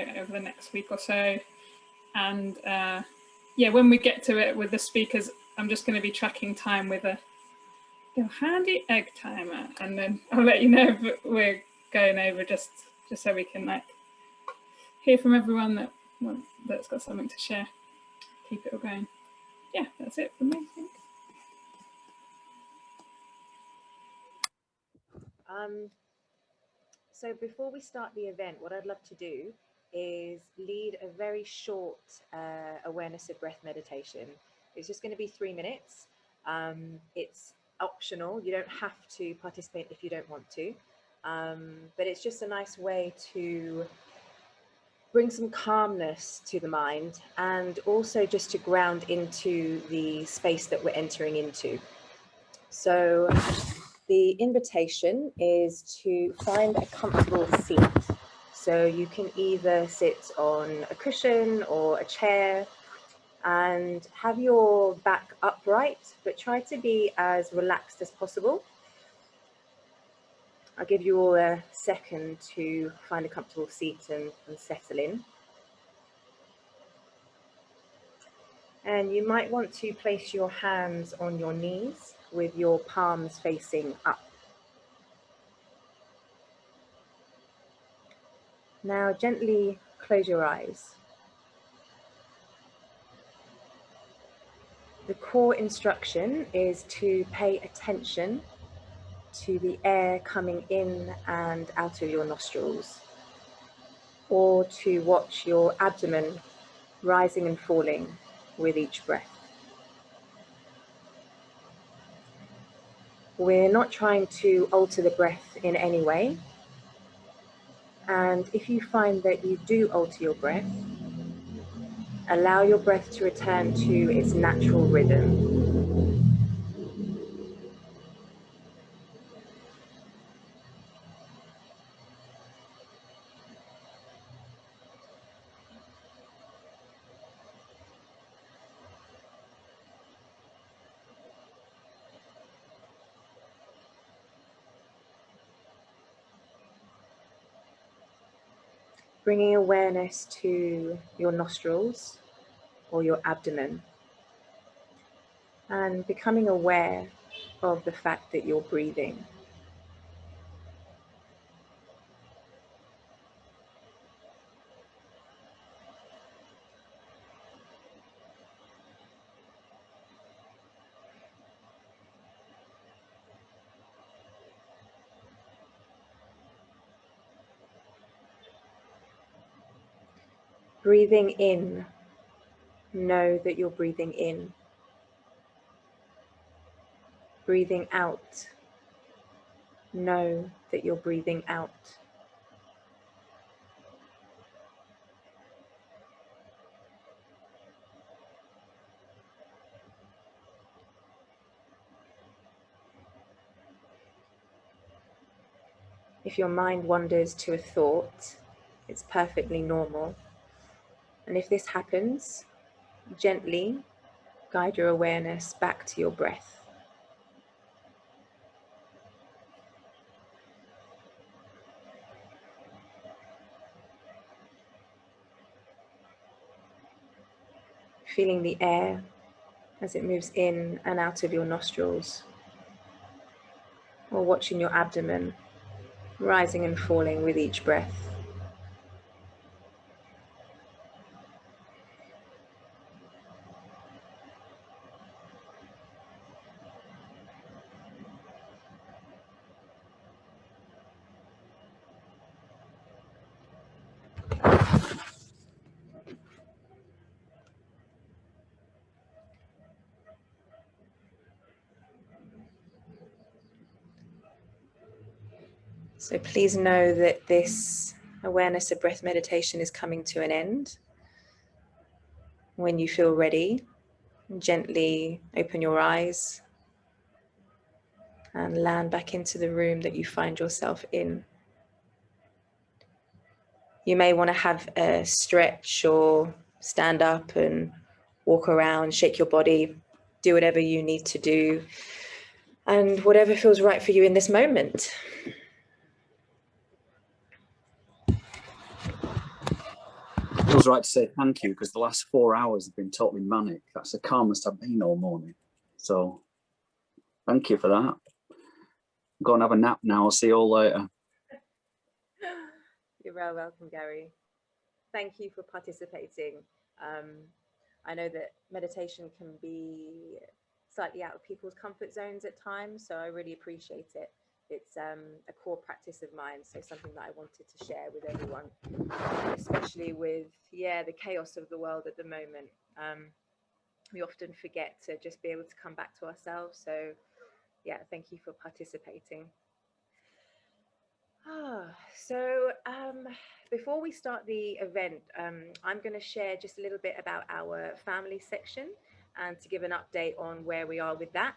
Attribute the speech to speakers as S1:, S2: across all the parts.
S1: out over the next week or so. And yeah, when we get to it with the speakers, I'm just going to be tracking time with a handy egg timer, and then I'll let you know if we're going over, just so we can like hear from everyone that's got something to share. Keep it all going. Yeah, that's it for me, I think.
S2: So before we start the event, what I'd love to do is lead a very short awareness of breath meditation. It's just going to be 3 minutes. It's optional. You don't have to participate if you don't want to. But it's just a nice way to bring some calmness to the mind, and also just to ground into the space that we're entering into. So the invitation is to find a comfortable seat. So you can either sit on a cushion or a chair and have your back upright, but try to be as relaxed as possible. I'll give you all a second to find a comfortable seat and settle in. And you might want to place your hands on your knees with your palms facing up. Now gently close your eyes. The core instruction is to pay attention to the air coming in and out of your nostrils, or to watch your abdomen rising and falling with each breath. We're not trying to alter the breath in any way. And if you find that you do alter your breath, allow your breath to return to its natural rhythm. Bringing awareness to your nostrils or your abdomen, and becoming aware of the fact that you're breathing. Breathing in, know that you're breathing in. Breathing out, know that you're breathing out. If your mind wanders to a thought, it's perfectly normal. And if this happens, gently guide your awareness back to your breath. Feeling the air as it moves in and out of your nostrils, or watching your abdomen rising and falling with each breath. So please know that this awareness of breath meditation is coming to an end. When you feel ready, gently open your eyes and land back into the room that you find yourself in. You may want to have a stretch or stand up and walk around, shake your body, do whatever you need to do, and whatever feels right for you in this moment.
S3: feels right to say thank you, because the last 4 hours have been totally manic. That's the calmest I've been all morning. So thank you for that. I'm going to have a nap now. I'll see you all later.
S2: You're very welcome, Gary. Thank you for participating. I know that meditation can be slightly out of people's comfort zones at times, so I really appreciate it. It's a core practice of mine, so something that I wanted to share with everyone, especially with, the chaos of the world at the moment. We often forget to just be able to come back to ourselves. So thank you for participating. So before we start the event, I'm going to share just a little bit about our family section and to give an update on where we are with that.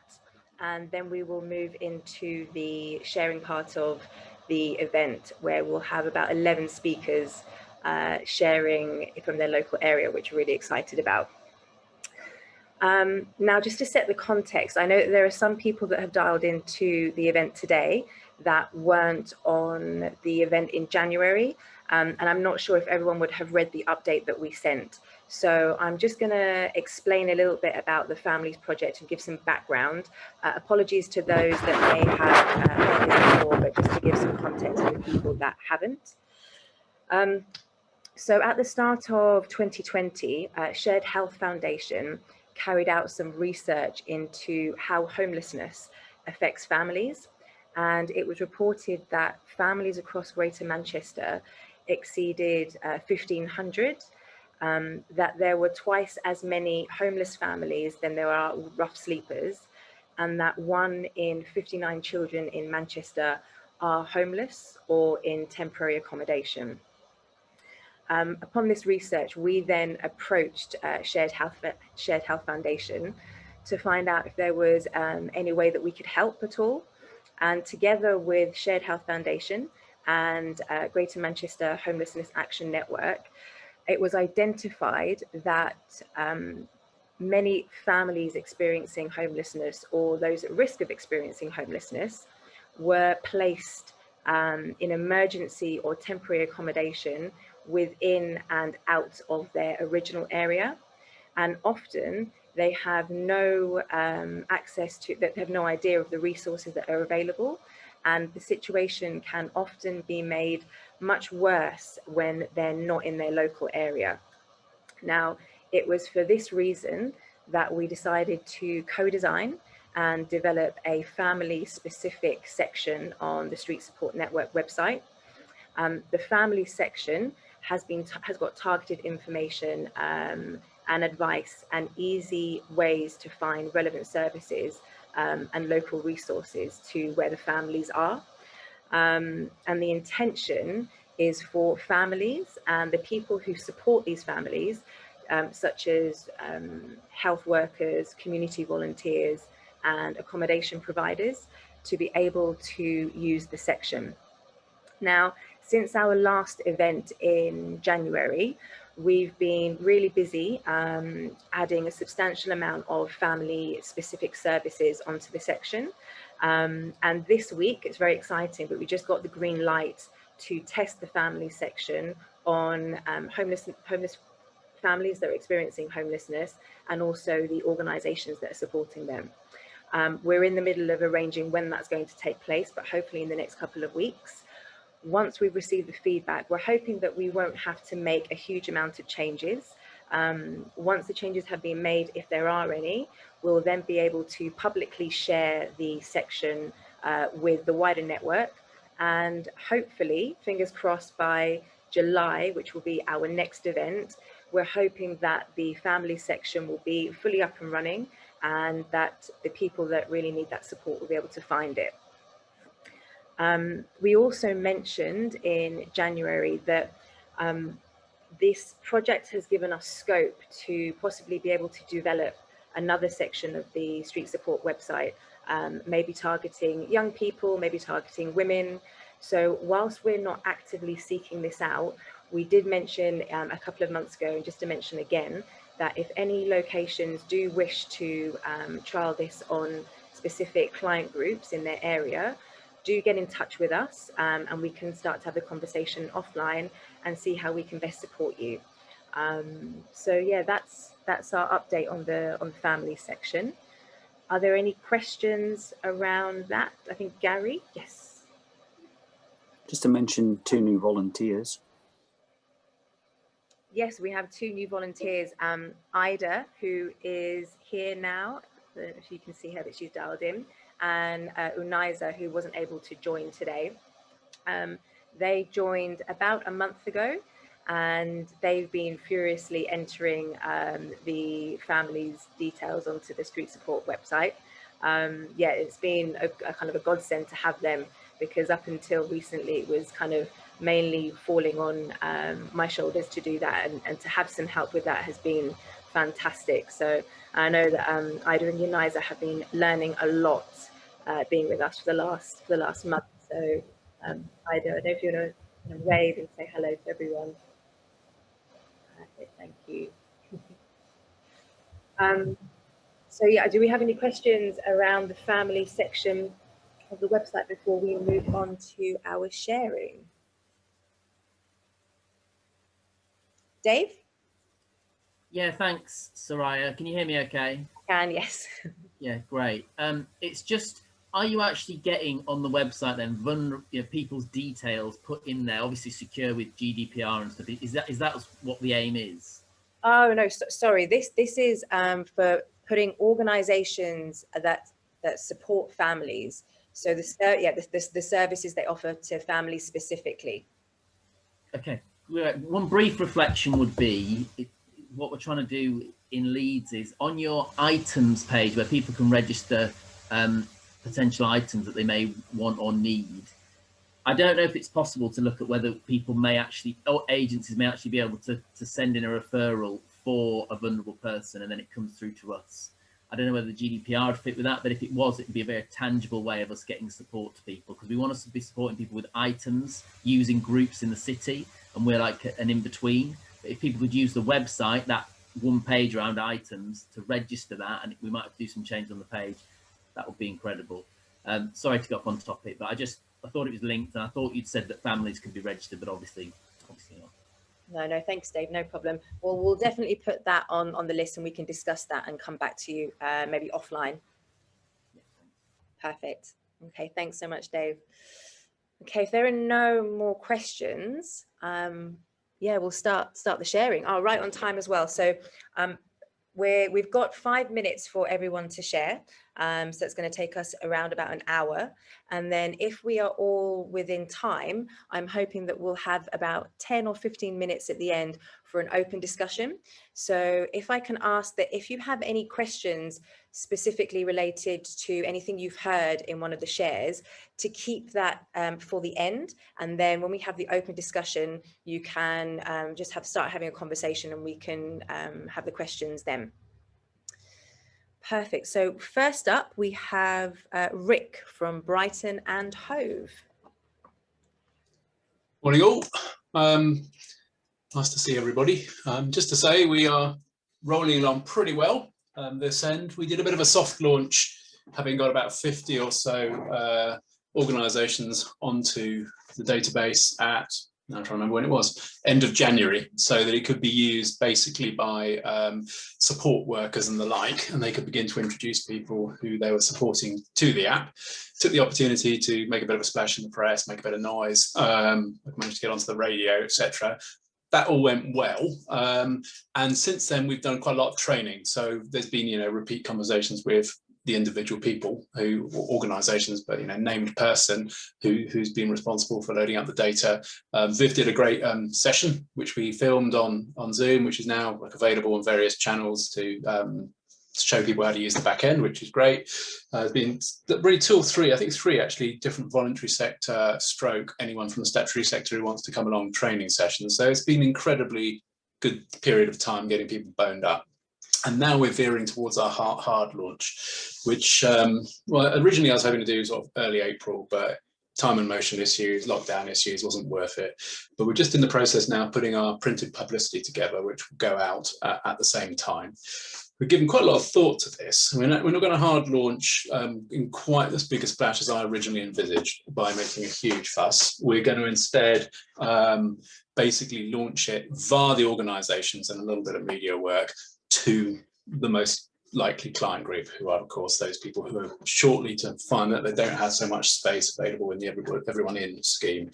S2: And then we will move into the sharing part of the event, where we'll have about 11 speakers sharing from their local area, which we're really excited about. Now, just to set the context, I know that there are some people that have dialed into the event today that weren't on the event in January, and I'm not sure if everyone would have read the update that we sent. So I'm just going to explain a little bit about the Families Project and give some background. Apologies to those that may have heard this before, but just to give some context to the people that haven't. So at the start of 2020, Shared Health Foundation carried out some research into how homelessness affects families. And it was reported that families across Greater Manchester exceeded 1,500, that there were twice as many homeless families than there are rough sleepers, and that 1 in 59 children in Manchester are homeless or in temporary accommodation. Upon this research, we then approached Shared Health Foundation to find out if there was any way that we could help at all. And together with Shared Health Foundation and Greater Manchester Homelessness Action Network, it was identified that many families experiencing homelessness or those at risk of experiencing homelessness were placed in emergency or temporary accommodation within and out of their original area. And often they have no access to, that have no idea of the resources that are available. And the situation can often be made much worse when they're not in their local area. Now, it was for this reason that we decided to co-design and develop a family-specific section on the Street Support Network website. The family section has got targeted information and advice and easy ways to find relevant services and local resources to where the families are. And the intention is for families and the people who support these families, such as health workers, community volunteers, and accommodation providers, to be able to use the section. Now, since our last event in January, we've been really busy adding a substantial amount of family-specific services onto the section. And this week, it's very exciting, but we just got the green light to test the family section on homeless families that are experiencing homelessness, and also the organisations that are supporting them. We're in the middle of arranging when that's going to take place, but hopefully in the next couple of weeks. Once we've received the feedback, we're hoping that we won't have to make a huge amount of changes. Once the changes have been made, if there are any, we'll then be able to publicly share the section with the wider network. And hopefully, fingers crossed, by July, which will be our next event, we're hoping that the family section will be fully up and running, and that the people that really need that support will be able to find it. We also mentioned in January that this project has given us scope to possibly be able to develop another section of the Street Support website, maybe targeting young people, maybe targeting women. So whilst we're not actively seeking this out, we did mention a couple of months ago, and just to mention again, that if any locations do wish to trial this on specific client groups in their area, do get in touch with us, and we can start to have the conversation offline and see how we can best support you. So yeah, that's our update on the family section. Are there any questions around that? I think Gary, yes.
S3: Just to mention 2 new volunteers.
S2: Yes, we have 2 new volunteers. Ida, who is here now, if you can see her that she's dialed in, and Unaiza, who wasn't able to join today. They joined about a month ago, and they've been furiously entering the family's details onto the Street Support website. Yeah, it's been a kind of a godsend to have them, because up until recently it was kind of mainly falling on my shoulders to do that, and to have some help with that has been fantastic. So I know that Ida and Unaiza have been learning a lot being with us for the last month. So Ida, I don't know if you want to wave and say hello to everyone. Thank you. So yeah, do we have any questions around the family section of the website before we move on to our sharing? Dave?
S4: Yeah, thanks, Soraya. Can you hear me okay?
S2: I can, yes.
S4: Yeah, great. It's just, are you actually getting on the website then people's details put in there, obviously secure with GDPR and stuff? Is that what the aim is?
S2: Oh no, sorry. This is for putting organisations that support families. So the services they offer to families specifically. Okay.
S4: One brief reflection would be what we're trying to do in Leeds is on your items page where people can register potential items that they may want or need. I don't know if it's possible to look at whether people may actually, or agencies may actually be able to send in a referral for a vulnerable person, and then it comes through to us. I don't know whether the GDPR would fit with that, but if it was, it'd be a very tangible way of us getting support to people, because we want us to be supporting people with items using groups in the city, and we're like an in-between. But if people could use the website, that one page around items, to register that, and we might have to do some change on the page, that would be incredible. Sorry to go off on topic, but I thought it was linked, and I thought you'd said that families could be registered, but obviously not.
S2: No, thanks, Dave. No problem. Well, we'll definitely put that on the list, and we can discuss that and come back to you maybe offline. Perfect. Okay, thanks so much, Dave. Okay, if there are no more questions, yeah, we'll start the sharing. Oh, right on time as well. So we've got 5 minutes for everyone to share. So it's going to take us around about an hour. And then if we are all within time, I'm hoping that we'll have about 10 or 15 minutes at the end for an open discussion. So if I can ask that if you have any questions specifically related to anything you've heard in one of the shares, to keep that for the end. And then when we have the open discussion, you can just start having a conversation, and we can have the questions then. Perfect. So first up, we have Rick from Brighton and Hove.
S5: Morning all. Nice to see everybody. Just to say, we are rolling along pretty well this end. We did a bit of a soft launch, having got about 50 or so organisations onto the database at, I'm trying to remember when it was, end of January, so that it could be used basically by support workers and the like, and they could begin to introduce people who they were supporting to the app. Took the opportunity to make a bit of a splash in the press, make a bit of noise, managed to get onto the radio, etc. That all went well, and since then we've done quite a lot of training. So there's been, repeat conversations with the individual people who, or organisations, but named person who's been responsible for loading up the data. Viv did a great session which we filmed on Zoom, which is now available on various channels to show people how to use the back end, which is great. There's been really I think three actually different voluntary sector stroke anyone from the statutory sector who wants to come along training sessions. So it's been an incredibly good period of time getting people boned up. And now we're veering towards our hard launch, which, well, originally I was hoping to do sort of early April, but time and motion issues, lockdown issues, wasn't worth it. But we're just in the process now of putting our printed publicity together, which will go out at the same time. we've given quite a lot of thought to this. We're not going to hard launch in quite as big a splash as I originally envisaged by making a huge fuss. We're going to instead basically launch it via the organisations and a little bit of media work to the most likely client group, who are of course those people who are shortly to find that they don't have so much space available in the everyone in scheme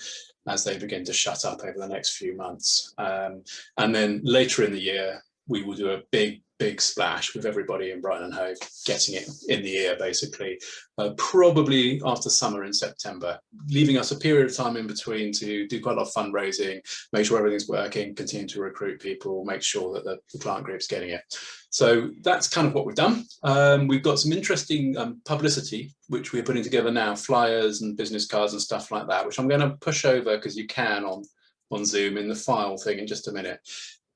S5: as they begin to shut up over the next few months. And then later in the year, we will do a big splash with everybody in Brighton and Hove getting it in the ear, basically, probably after summer in September, leaving us a period of time in between to do quite a lot of fundraising, make sure everything's working, continue to recruit people, make sure that the client group's getting it. So that's kind of what we've done. We've got some interesting publicity, which we're putting together now, flyers and business cards and stuff like that, which I'm going to push over because you can on Zoom in the file thing in just a minute.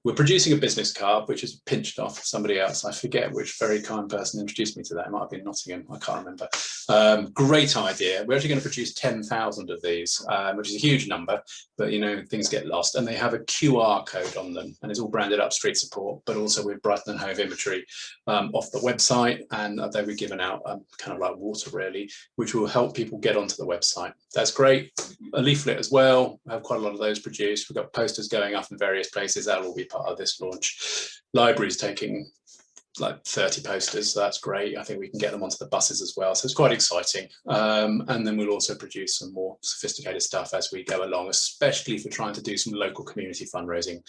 S5: We're producing a business card, which is pinched off somebody else. I forget which very kind person introduced me to that. It might have been Nottingham. I can't remember. Great idea. We're actually going to produce 10,000 of these, which is a huge number, but you know, things get lost. And they have a QR code on them, and it's all branded up Street Support, but also with Brighton and Hove imagery off the website. And they were given out kind of like water, really, which will help people get onto the website. That's great. A leaflet as well. We have quite a lot of those produced. We've got posters going up in various places. That'll all be part of this launch. Library's taking like 30 posters, so that's great. I think we can get them onto the buses as well, so it's quite exciting. And then we'll also produce some more sophisticated stuff as we go along, especially for trying to do some local community fundraising.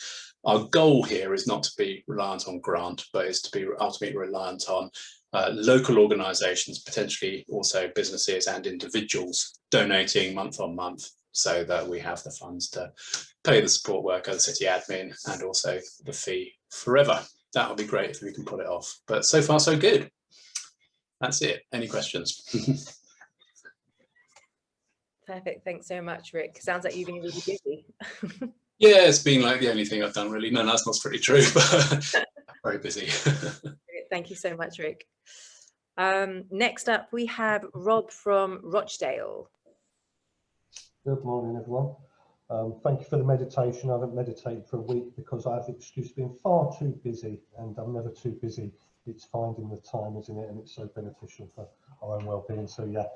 S5: Our goal here is not to be reliant on grant, but is to be ultimately reliant on local organisations, potentially also businesses and individuals donating month on month, so that we have the funds to pay the support worker, the city admin, and also the fee forever. That would be great if we can pull it off. But so far, so good. That's it. Any questions?
S2: Perfect. Thanks so much, Rick. Sounds like you've been really busy.
S5: Yeah, it's been like the only thing I've done, really. No, that's not pretty true, but very busy.
S2: Thank you so much, Rick. Next up, we have Rob from Rochdale.
S6: Good morning, everyone. Thank you for the meditation. I haven't meditated for a week because I have the excuse of being far too busy, and I'm never too busy. It's finding the time, isn't it? And it's so beneficial for our own well-being. So yeah,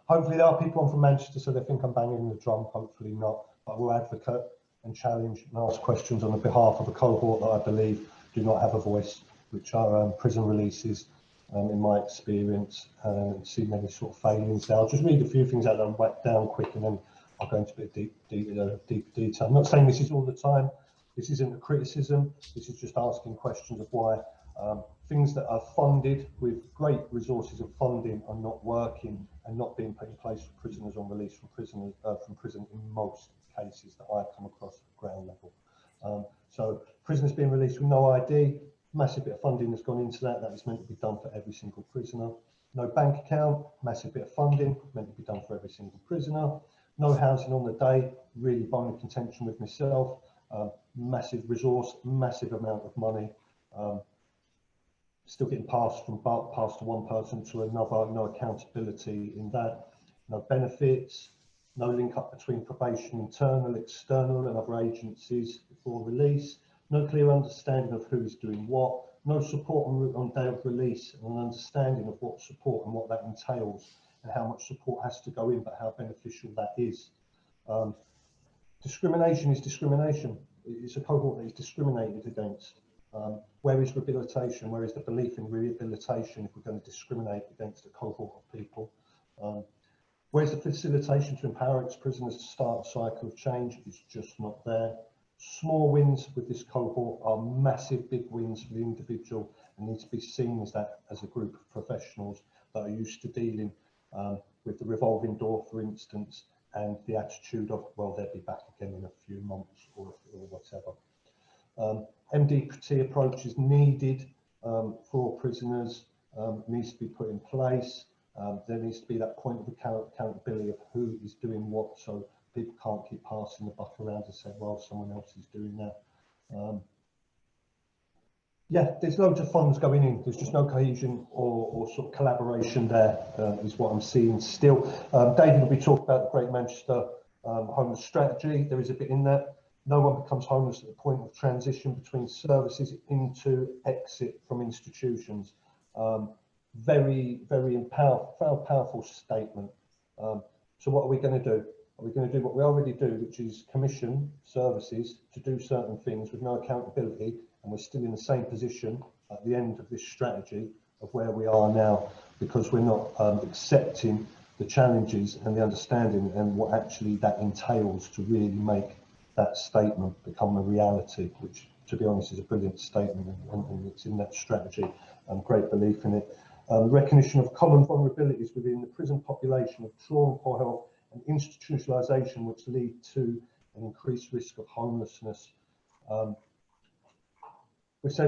S6: hopefully there are people on from Manchester, so they think I'm banging the drum. Hopefully not. But I will advocate and challenge and ask questions on the behalf of a cohort that I believe do not have a voice, which are prison releases. In my experience, see many sort of failings there. I'll just read a few things out and whack down quick, and then I'll go into a bit deep detail. I'm not saying this is all the time. This isn't a criticism. This is just asking questions of why things that are funded with great resources of funding are not working and not being put in place for prisoners on release from prison in most cases that I come across at ground level. So prisoners being released with no ID. Massive bit of funding has gone into that. That is meant to be done for every single prisoner. No bank account, massive bit of funding, meant to be done for every single prisoner. No housing on the day, really bone of contention with myself. Massive resource, massive amount of money. Still getting passed from one person to another, no accountability in that. No benefits, no link up between probation, internal, external and other agencies before release. No clear understanding of who is doing what, no support on day of release, and an understanding of what support and what that entails, and how much support has to go in, but how beneficial that is. Discrimination is discrimination. It's a cohort that is discriminated against. Where is rehabilitation? Where is the belief in rehabilitation if we're going to discriminate against a cohort of people? Where's the facilitation to empower ex-prisoners to start a cycle of change? It's just not there. Small wins with this cohort are massive big wins for the individual and need to be seen as that as a group of professionals that are used to dealing with the revolving door, for instance, and the attitude of, well, they'll be back again in a few months or whatever. MDT approach is needed for prisoners, needs to be put in place. There needs to be that point of accountability of who is doing what, so people can't keep passing the buck around and say, well, someone else is doing that. Yeah, there's loads of funds going in. There's just no cohesion or sort of collaboration there, is what I'm seeing still. David will be talking about the Great Manchester Homeless Strategy. There is a bit in that. no one becomes homeless at the point of transition between services into exit from institutions. Very, very powerful statement. So what are we going to do? Are we going to do what we already do, which is commission services to do certain things with no accountability, and we're still in the same position at the end of this strategy of where we are now, because we're not accepting the challenges and the understanding and what actually that entails to really make that statement become a reality, which, to be honest, is a brilliant statement, and it's in that strategy. Great belief in it. Recognition of common vulnerabilities within the prison population of trauma, poor health and institutionalisation, which lead to an increased risk of homelessness. We say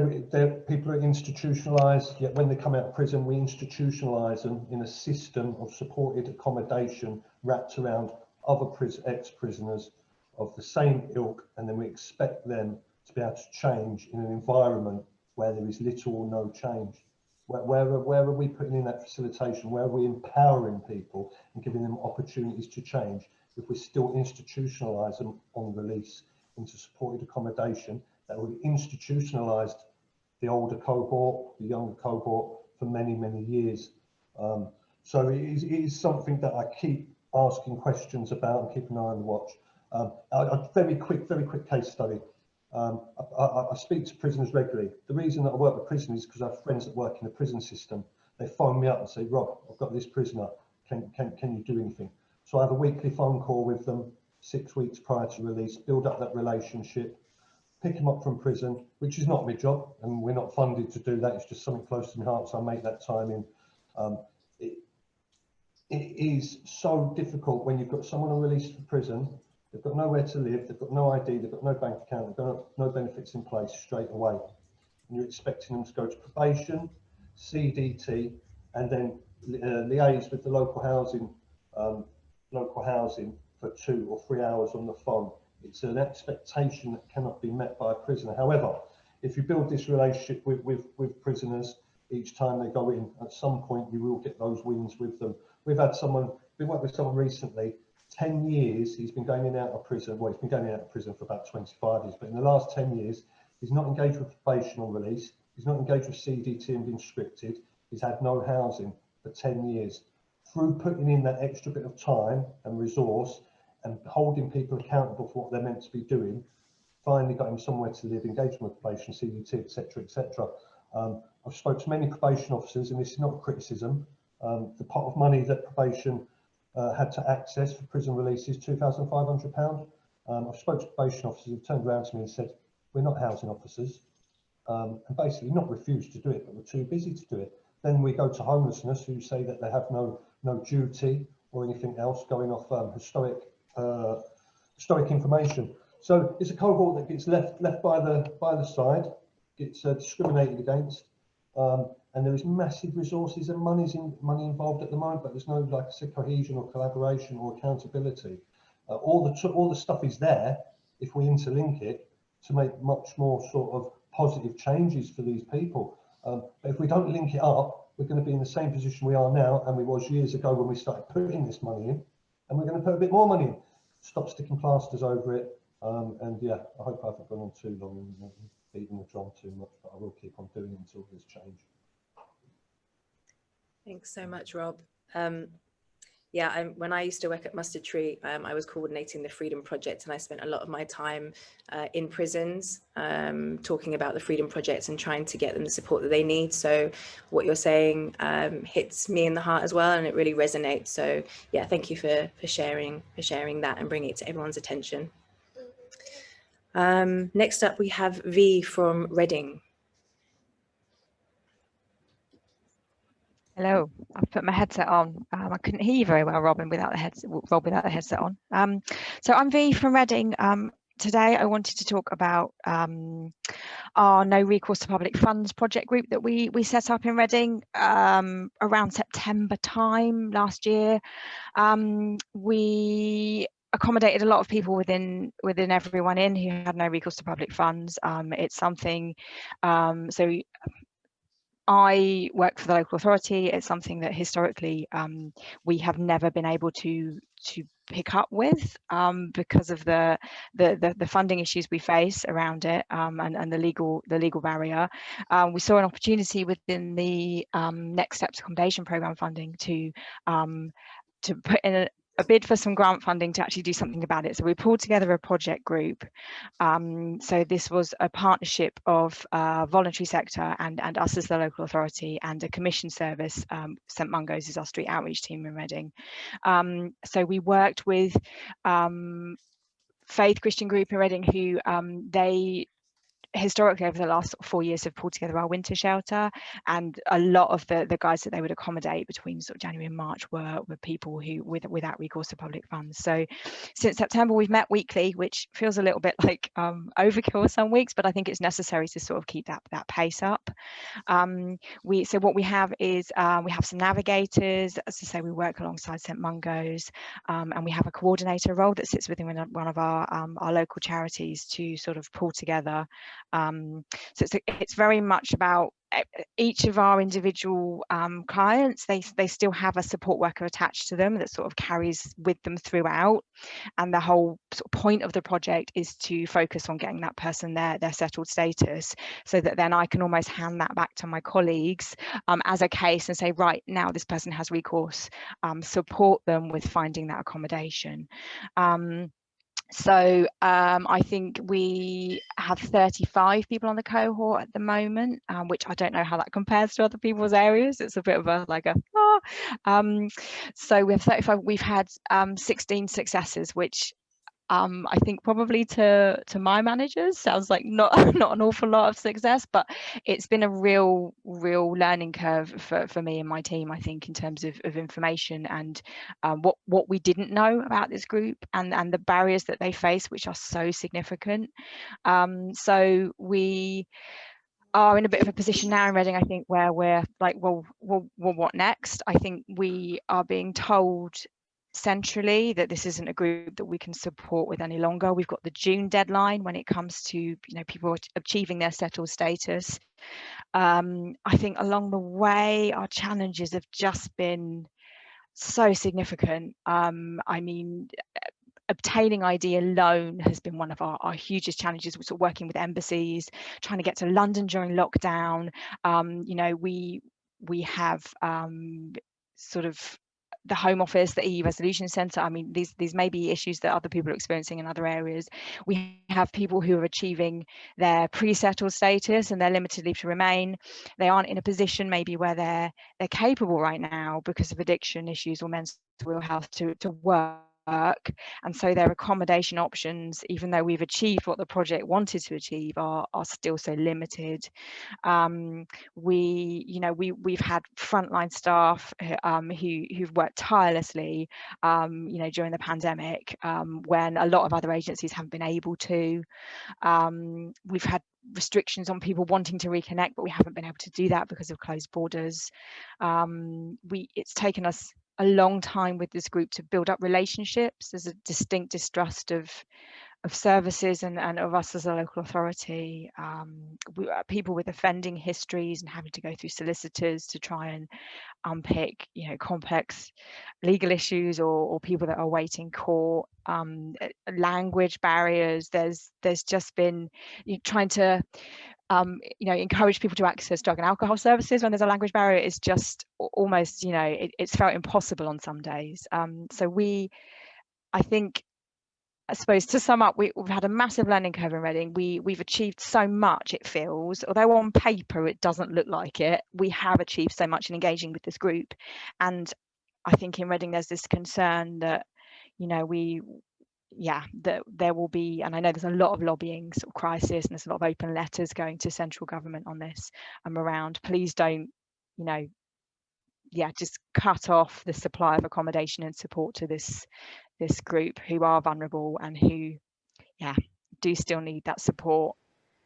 S6: people are institutionalised, yet when they come out of prison, we institutionalise them in a system of supported accommodation wrapped around other ex-prisoners of the same ilk, and then we expect them to be able to change in an environment where there is little or no change. Where are we putting in that facilitation? Where are we empowering people and giving them opportunities to change if we still institutionalise them on release into supported accommodation that would institutionalised the older cohort, the younger cohort for many, many years? So it is something that I keep asking questions about and keep an eye on the watch. A very quick case study. I speak to prisoners regularly. The reason that I work with prisoners is because I have friends that work in the prison system. They phone me up and say, Rob, I've got this prisoner. Can you do anything? So I have a weekly phone call with them 6 weeks prior to release, build up that relationship, pick them up from prison, which is not my job, and we're not funded to do that. It's just something close to my heart, so I make that time in. It is so difficult when you've got someone on release from prison. They've got nowhere to live, they've got no ID, they've got no bank account, they've got no benefits in place straight away. And you're expecting them to go to probation, CDT, and then liaise with the local housing for 2 or 3 hours on the phone. It's an expectation that cannot be met by a prisoner. However, if you build this relationship with prisoners, each time they go in, at some point you will get those wins with them. We worked with someone recently, 10 years he's been going in and out of prison. Well, he's been going in and out of prison for about 25 years, but in the last 10 years, he's not engaged with probation on release. He's not engaged with CDT and been scripted. He's had no housing for 10 years. Through putting in that extra bit of time and resource and holding people accountable for what they're meant to be doing, finally got him somewhere to live, engagement with probation, CDT, etc., etc. I've spoken to many probation officers, and this is not a criticism. The pot of money that probation had to access for prison release is £2,500. I've spoken to probation officers who turned around to me and said, we're not housing officers, and basically not refused to do it, but we're too busy to do it. Then we go to homelessness, who say that they have no duty or anything else, going off historic information. So it's a cohort that gets left by the side, gets discriminated against, and there is massive resources and money involved at the moment, but there's no, like I said, cohesion or collaboration or accountability. All the stuff is there if we interlink it to make much more sort of positive changes for these people. But if we don't link it up, we're going to be in the same position we are now and we was years ago when we started putting this money in, and we're going to put a bit more money in. Stop sticking plasters over it. And yeah, I hope I haven't gone on too long and beating the drum too much, but I will keep on doing it until there's change.
S2: Thanks so much, Rob. When I used to work at Mustard Tree, I was coordinating the Freedom Project, and I spent a lot of my time in prisons talking about the Freedom Project and trying to get them the support that they need. So what you're saying hits me in the heart as well, and it really resonates. So yeah, thank you for sharing that and bringing it to everyone's attention. Next up, we have V from Reading.
S7: Hello, I've put my headset on. I couldn't hear you very well, Robin, without the headset on. So I'm V from Reading. Today I wanted to talk about our No Recourse to Public Funds project group that we set up in Reading around September time last year. We accommodated a lot of people within everyone in who had no recourse to public funds. It's something, so I work for the local authority. It's something that historically we have never been able to pick up with because of the funding issues we face around it, and the legal barrier. We saw an opportunity within the Next Steps Accommodation Programme funding to put in a bid for some grant funding to actually do something about it. So we pulled together a project group. So this was a partnership of voluntary sector and us as the local authority, and a commission service. St Mungo's is our street outreach team in Reading. So we worked with Faith Christian Group in Reading, who they historically over the last 4 years have pulled together our winter shelter, and a lot of the guys that they would accommodate between sort of January and March were people who without recourse to public funds. So since September we've met weekly, which feels a little bit like overkill some weeks, but I think it's necessary to sort of keep that pace up. So what we have is we have some navigators. As I say, we work alongside St Mungo's, and we have a coordinator role that sits within one of our local charities to sort of pull together. So it's very much about each of our individual clients. They still have a support worker attached to them that sort of carries with them throughout, and the whole sort of point of the project is to focus on getting that person their settled status, so that then I can almost hand that back to my colleagues as a case and say, right, now this person has recourse, support them with finding that accommodation. So I think we have 35 people on the cohort at the moment, which I don't know how that compares to other people's areas. It's a bit of a so we have 35. We've had 16 successes, which I think probably to my managers sounds like not an awful lot of success, but it's been a real learning curve for me and my team, I think, in terms of information and what we didn't know about this group and the barriers that they face, which are so significant. So we are in a bit of a position now in Reading, I think, where we're like, well, what next? I think we are being told centrally that this isn't a group that we can support with any longer. We've got the June deadline when it comes to people achieving their settled status. I think along the way our challenges have just been so significant. I mean, obtaining ID alone has been one of our hugest challenges. We're sort of working with embassies, trying to get to London during lockdown. We have sort of the Home Office, the EU Resolution Centre. I mean, these may be issues that other people are experiencing in other areas. We have people who are achieving their pre-settled status and they're limited leave to remain. They aren't in a position maybe where they're capable right now because of addiction issues or mental health to work. And so their accommodation options, even though we've achieved what the project wanted to achieve, are still so limited. We've had frontline staff who've worked tirelessly during the pandemic, when a lot of other agencies haven't been able to. We've had restrictions on people wanting to reconnect, but we haven't been able to do that because of closed borders. It's taken us a long time with this group to build up relationships. There's a distinct distrust of services and of us as a local authority. People with offending histories and having to go through solicitors to try and unpick complex legal issues or people that are waiting court. Language barriers. There's just been trying to encourage people to access drug and alcohol services when there's a language barrier is just almost, it's felt impossible on some days. So I suppose to sum up, we've had a massive learning curve in Reading. We've achieved so much, it feels, although on paper it doesn't look like it, we have achieved so much in engaging with this group. And I think in Reading there's this concern that, that there will be, and I know there's a lot of lobbying sort of crisis and there's a lot of open letters going to central government on this around, please don't, just cut off the supply of accommodation and support to this group who are vulnerable and who, do still need that support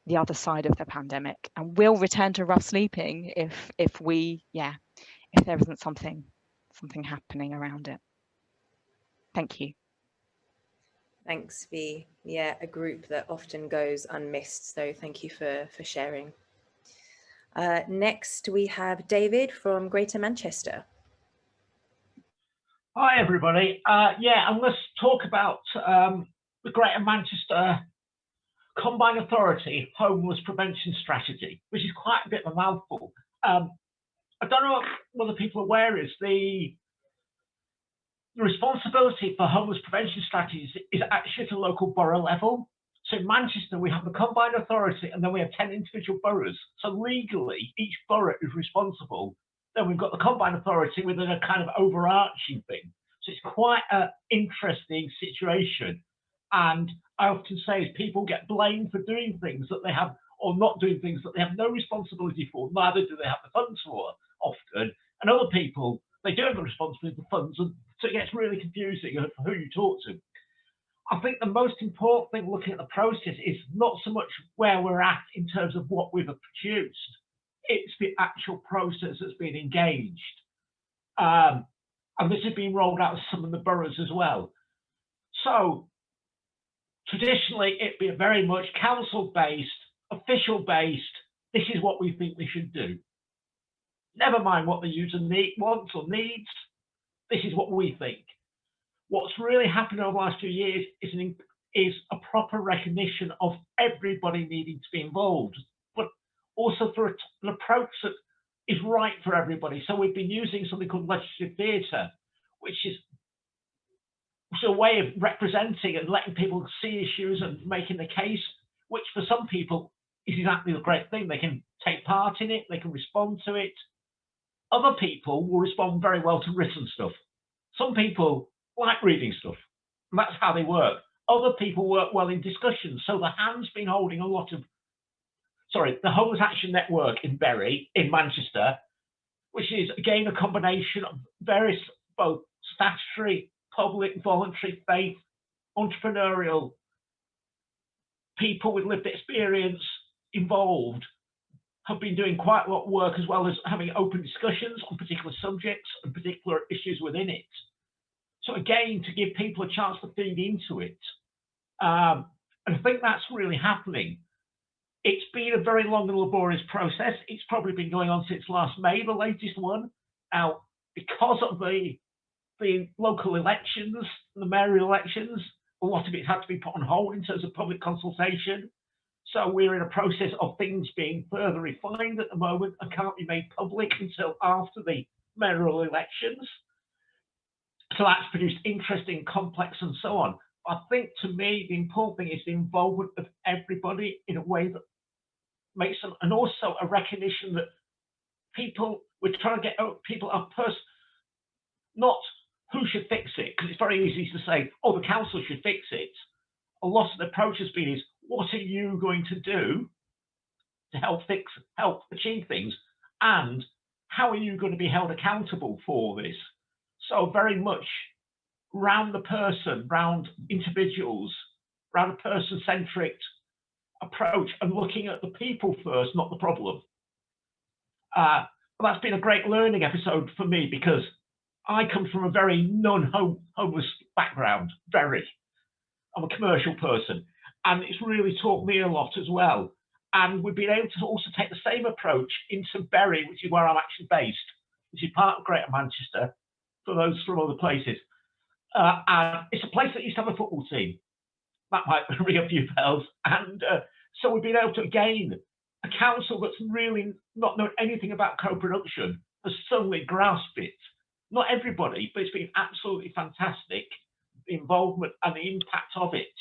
S7: the other side of the pandemic, and will return to rough sleeping if there isn't something happening around it. Thank you.
S2: Thanks, V. Yeah, a group that often goes unmissed. So thank you for sharing. Next, we have David from Greater Manchester.
S8: Hi, everybody. Yeah, I'm going to talk about the Greater Manchester Combined Authority Homeless Prevention Strategy, which is quite a bit of a mouthful. I don't know whether people are aware is the responsibility for homeless prevention strategies is actually at a local borough level. So in Manchester, we have the Combined Authority and then we have 10 individual boroughs. So legally, each borough is responsible. Then we've got the Combined Authority within a kind of overarching thing. So it's quite an interesting situation. And I often say is people get blamed for doing things that they have, or not doing things that they have no responsibility for, neither do they have the funds for often. And other people, they do have the responsibility for funds, and so it gets really confusing for who you talk to. I think the most important thing looking at the process is not so much where we're at in terms of what we've produced, it's the actual process that's been engaged. And this has been rolled out to some of the boroughs as well. So traditionally, it'd be very much council-based, official-based, this is what we think we should do. Never mind what the user wants or needs, this is what we think. What's really happened over the last few years is a proper recognition of everybody needing to be involved, but also for an approach that is right for everybody. So we've been using something called legislative theatre, which is a way of representing and letting people see issues and making the case, which for some people is exactly the great thing. They can take part in it, they can respond to it. Other people will respond very well to written stuff. Some people like reading stuff, and that's how they work. Other people work well in discussions. So the hand's been holding a lot of, the Homeless Action Network in Bury, in Manchester, which is again a combination of various both statutory, public, voluntary, faith, entrepreneurial people with lived experience involved, have been doing quite a lot of work, as well as having open discussions on particular subjects and particular issues within it. So again, to give people a chance to feed into it. And I think that's really happening. It's been a very long and laborious process. It's probably been going on since last May, the latest one. Now, because of the local elections, the mayoral elections, a lot of it had to be put on hold in terms of public consultation. So we're in a process of things being further refined at the moment and can't be made public until after the mayoral elections. So that's produced interesting, complex, and so on. I think to me, the important thing is the involvement of everybody in a way that makes them, and also a recognition that people, we're trying to get people up first, not who should fix it, because it's very easy to say, oh, the council should fix it. A lot of the approach has been is, what are you going to do to help achieve things? And how are you going to be held accountable for this? So very much round the person, round individuals, round a person-centric approach and looking at the people first, not the problem. That's been a great learning episode for me because I come from a very non-homeless background, I'm a commercial person, and it's really taught me a lot as well. And we've been able to also take the same approach into Bury, which is where I'm actually based, which is part of Greater Manchester, for those from other places. And it's a place that used to have a football team. That might ring a few bells. And so we've been able to, again, a council that's really not known anything about co-production has suddenly grasped it. Not everybody, but it's been absolutely fantastic, the involvement and the impact of it.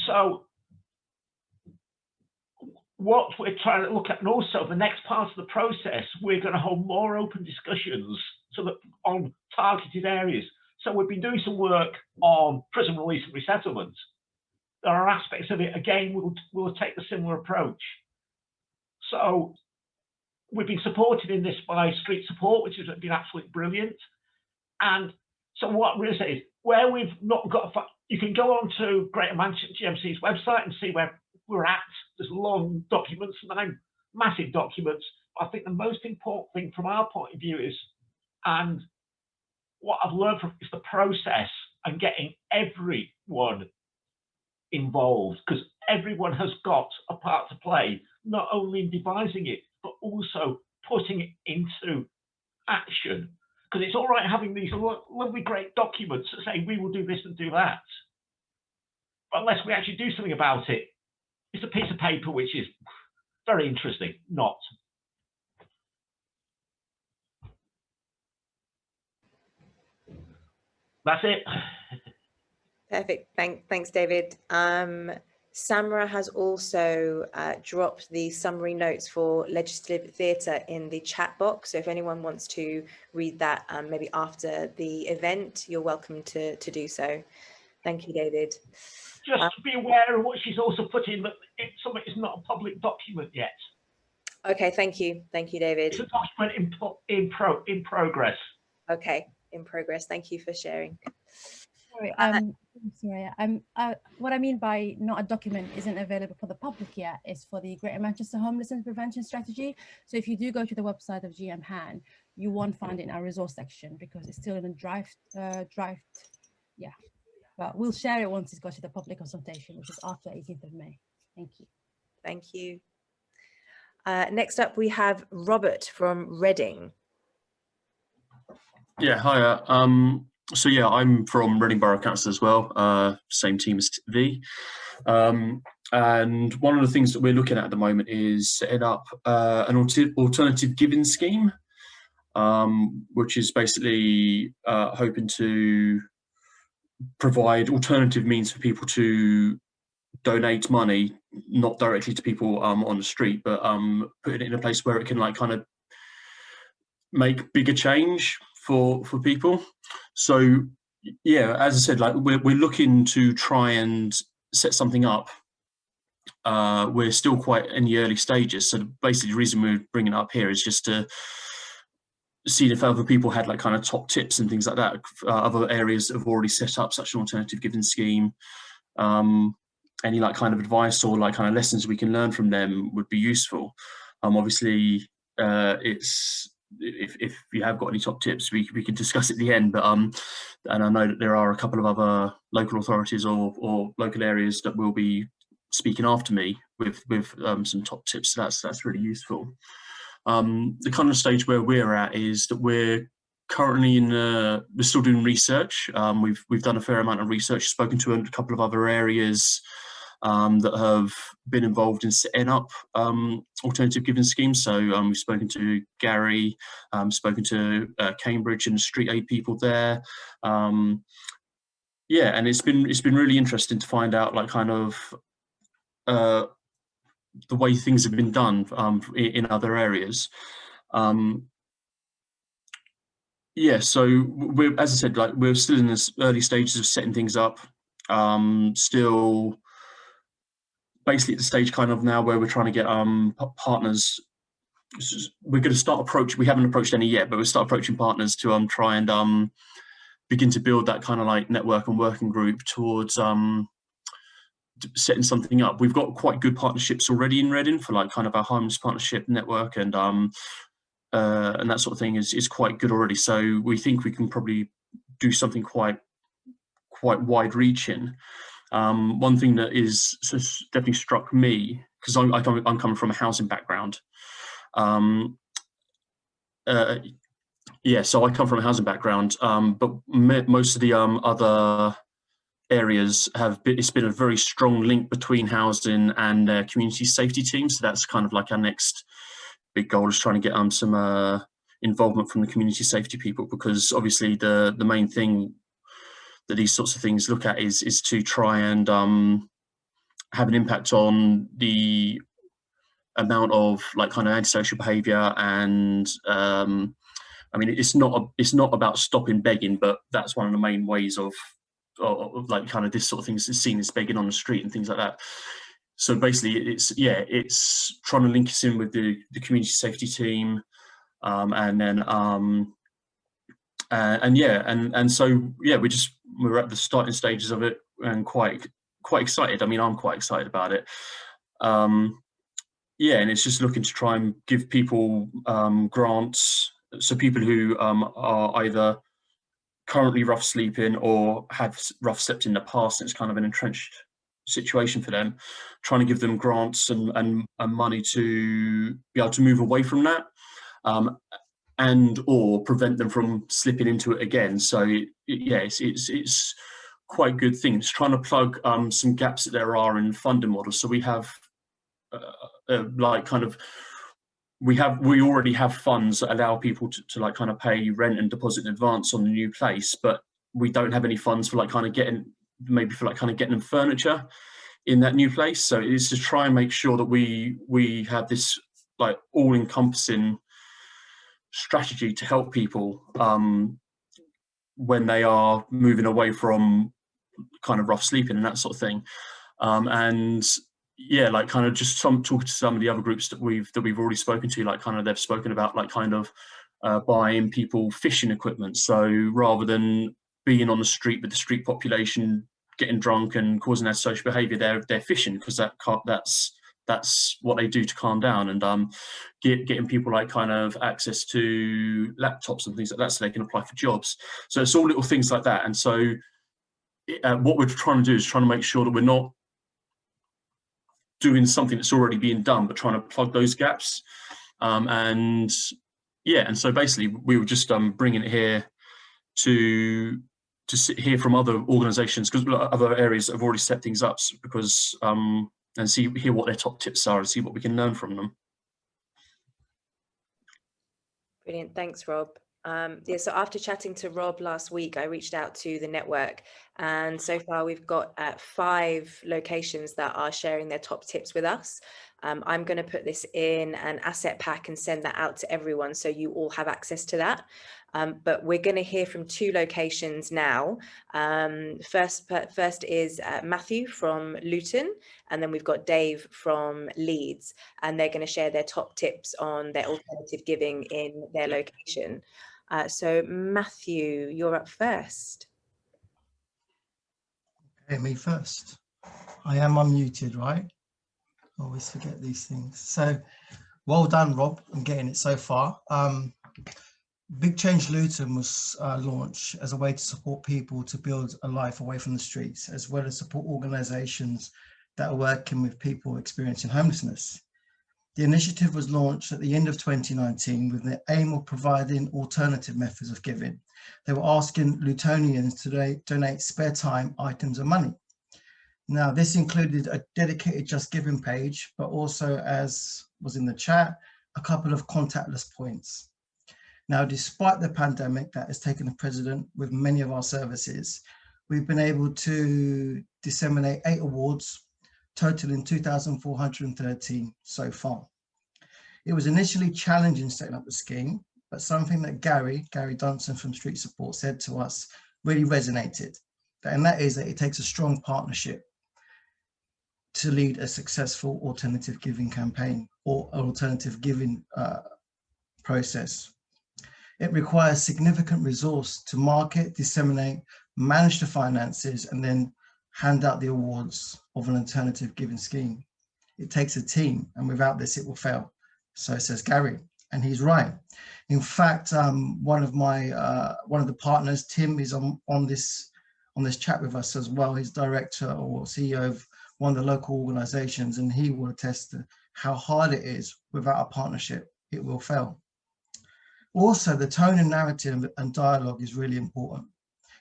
S8: So what we're trying to look at, and also the next part of the process, we're going to hold more open discussions so that on targeted areas. So we've been doing some work on prison release and resettlement. There are aspects of it, again, we'll take a similar approach. So we've been supported in this by Street Support, which has been absolutely brilliant. And so what I'm really saying is, where we've not got, you can go on to Greater Manchester GMC's website and see where we're at. There's long documents, massive documents. I think the most important thing from our point of view is, and what I've learned from is the process and getting everyone involved, because everyone has got a part to play, not only in devising it, but also putting it into action. Because it's all right having these lovely, great documents that say we will do this and do that. But unless we actually do something about it, it's a piece of paper which is very interesting, not. That's it.
S2: Perfect. Thanks, David. Samra has also dropped the summary notes for legislative theatre in the chat box. So if anyone wants to read that maybe after the event, you're welcome to do so. Thank you, David.
S8: Just to be aware of what she's also put in, that something is not a public document yet.
S2: Okay, thank you. Thank you, David.
S8: It's a document in progress.
S2: Okay, in progress. Thank you for sharing.
S9: Sorry, what I mean by not a document isn't available for the public yet is for the Greater Manchester Homelessness Prevention Strategy. So if you do go to the website of GM Han, you won't find it in our resource section because it's still in a draft. Yeah, but we'll share it once it's got to the public consultation, which is after 18th of May. Thank you.
S2: Thank you. Next up, we have Robert from Reading.
S10: Yeah, hiya. So yeah, I'm from Reading Borough Council as well, same team as V. And one of the things that we're looking at the moment is setting up an alternative giving scheme, which is basically hoping to provide alternative means for people to donate money, not directly to people on the street, but putting it in a place where it can like kind of make bigger change for people. So yeah, as I said, like we're looking to try and set something up. We're still quite in the early stages, so basically the reason we're bringing it up here is just to see if other people had like kind of top tips and things like that. Other areas that have already set up such an alternative giving scheme. Any like kind of advice or like kind of lessons we can learn from them would be useful. Obviously, it's if you have got any top tips, we can discuss at the end. But and I know that there are a couple of other local authorities or local areas that will be speaking after me with some top tips. So that's really useful. The kind of stage where we're at is that we're currently we're still doing research. We've done a fair amount of research, spoken to a couple of other areas that have been involved in setting up alternative giving schemes. So we've spoken to Gary, spoken to Cambridge and street aid people there. Yeah, and it's been really interesting to find out like kind of the way things have been done in other areas. Yeah, so as I said, like we're still in this early stages of setting things up. Still basically at the stage kind of now where we're trying to get partners. We're going to start we haven't approached any yet, but we'll start approaching partners to try and begin to build that kind of like network and working group towards setting something up. We've got quite good partnerships already in Reading for like kind of our homeless partnership network, and that sort of thing is quite good already. So we think we can probably do something quite wide reaching. One thing that is definitely struck me, because I'm coming from a housing background. Yeah, so I come from a housing background, but most of the other areas it's been a very strong link between housing and community safety teams. So that's kind of like our next big goal, is trying to get some involvement from the community safety people, because obviously the main thing that these sorts of things look at is to try and have an impact on the amount of like kind of antisocial behaviour. And I mean, it's not about stopping begging, but that's one of the main ways of like kind of this sort of thing is seen as begging on the street and things like that. So basically it's trying to link us in with the community safety team, and then so yeah, we're at the starting stages of it and quite excited. I mean, I'm quite excited about it. Yeah, and it's just looking to try and give people grants, so people who are either currently rough sleeping or have rough slept in the past, and it's kind of an entrenched situation for them, trying to give them grants and money to be able to move away from that. and or prevent them from slipping into it again. So yeah, it's quite a good thing. It's trying to plug some gaps that there are in funding models. So we have like kind of we already have funds that allow people to like kind of pay rent and deposit in advance on the new place, but we don't have any funds for like kind of getting them furniture in that new place. So it is to try and make sure that we have this like all-encompassing strategy to help people when they are moving away from kind of rough sleeping and that sort of thing. And yeah, like kind of just talking to some of the other groups that we've already spoken to, like kind of they've spoken about like kind of buying people fishing equipment. So rather than being on the street with the street population getting drunk and causing their social behaviour, they're fishing, because that's what they do to calm down, and getting people like kind of access to laptops and things like that so they can apply for jobs. So it's all little things like that. And so what we're trying to do is trying to make sure that we're not doing something that's already being done, but trying to plug those gaps. And yeah, and so basically we were just bringing it here to hear from other organisations, because other areas have already set things up, because and hear what their top tips are and see what we can learn from them.
S2: Brilliant, thanks, Rob. Yeah, so after chatting to Rob last week, I reached out to the network, and so far we've got 5 locations that are sharing their top tips with us. I'm going to put this in an asset pack and send that out to everyone so you all have access to that. But we're going to hear from 2 locations now. First is Matthew from Luton, and then we've got Dave from Leeds, and they're going to share their top tips on their alternative giving in their location. So Matthew, you're up first.
S11: Okay, me first. I am unmuted, right? I always forget these things. So well done, Rob, on getting it so far. Big Change Luton was launched as a way to support people to build a life away from the streets, as well as support organisations that are working with people experiencing homelessness. The initiative was launched at the end of 2019 with the aim of providing alternative methods of giving. They were asking Lutonians to donate spare time, items and money. Now, this included a dedicated Just Giving page, but also, as was in the chat, a couple of contactless points. Now, despite the pandemic that has taken the precedent with many of our services, we've been able to disseminate 8 awards, totaling 2,413 so far. It was initially challenging setting up the scheme, but something that Gary Dunson from Street Support said to us really resonated, and that is that it takes a strong partnership to lead a successful alternative giving campaign or alternative giving process. It requires significant resource to market, disseminate, manage the finances, and then hand out the awards of an alternative giving scheme. It takes a team, and without this, it will fail. So says Gary, and he's right. In fact, one of the partners, Tim, is on this chat with us as well. He's director or CEO of one of the local organisations, and he will attest to how hard it is. Without a partnership, it will fail. Also, the tone and narrative and dialogue is really important.